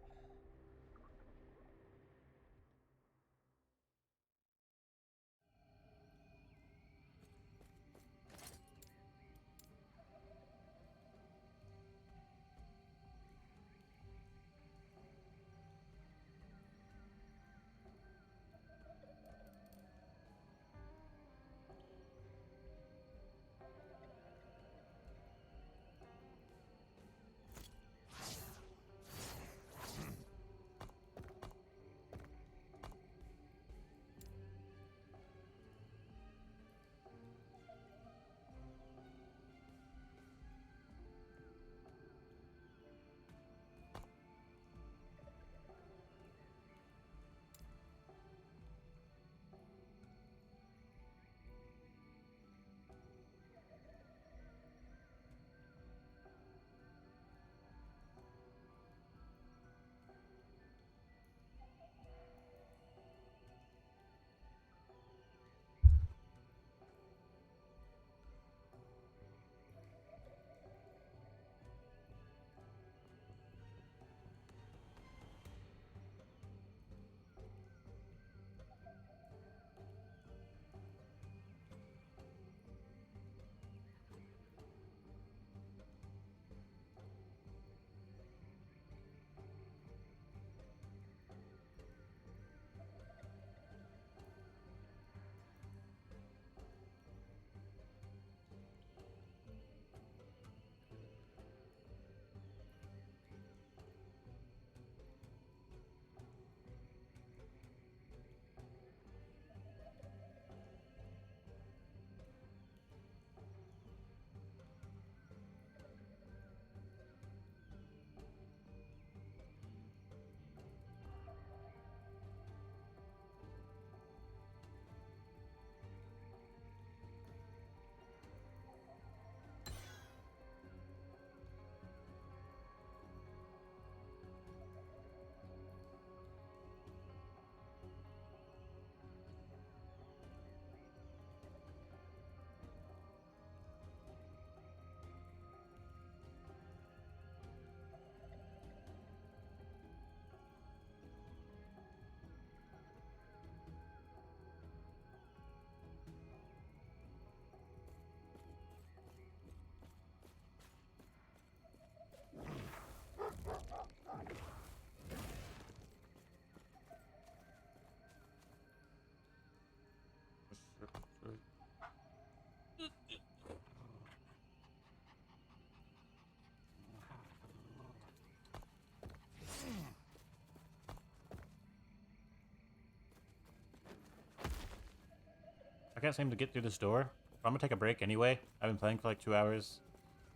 [SPEAKER 1] I can't seem to get through this door. I'm gonna take a break anyway. I've been playing for like 2 hours.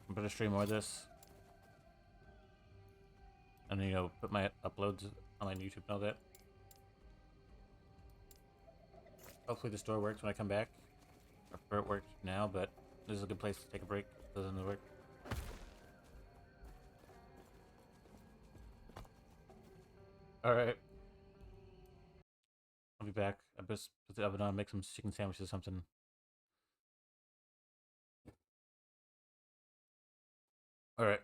[SPEAKER 1] I'm gonna stream more of this. And, you know, put my uploads on my YouTube and all that. Hopefully this door works when I come back. I prefer it works now, but this is a good place to take a break. If it doesn't work. Alright. I'll be back. I just put the oven on, make some chicken sandwiches or something. Alright.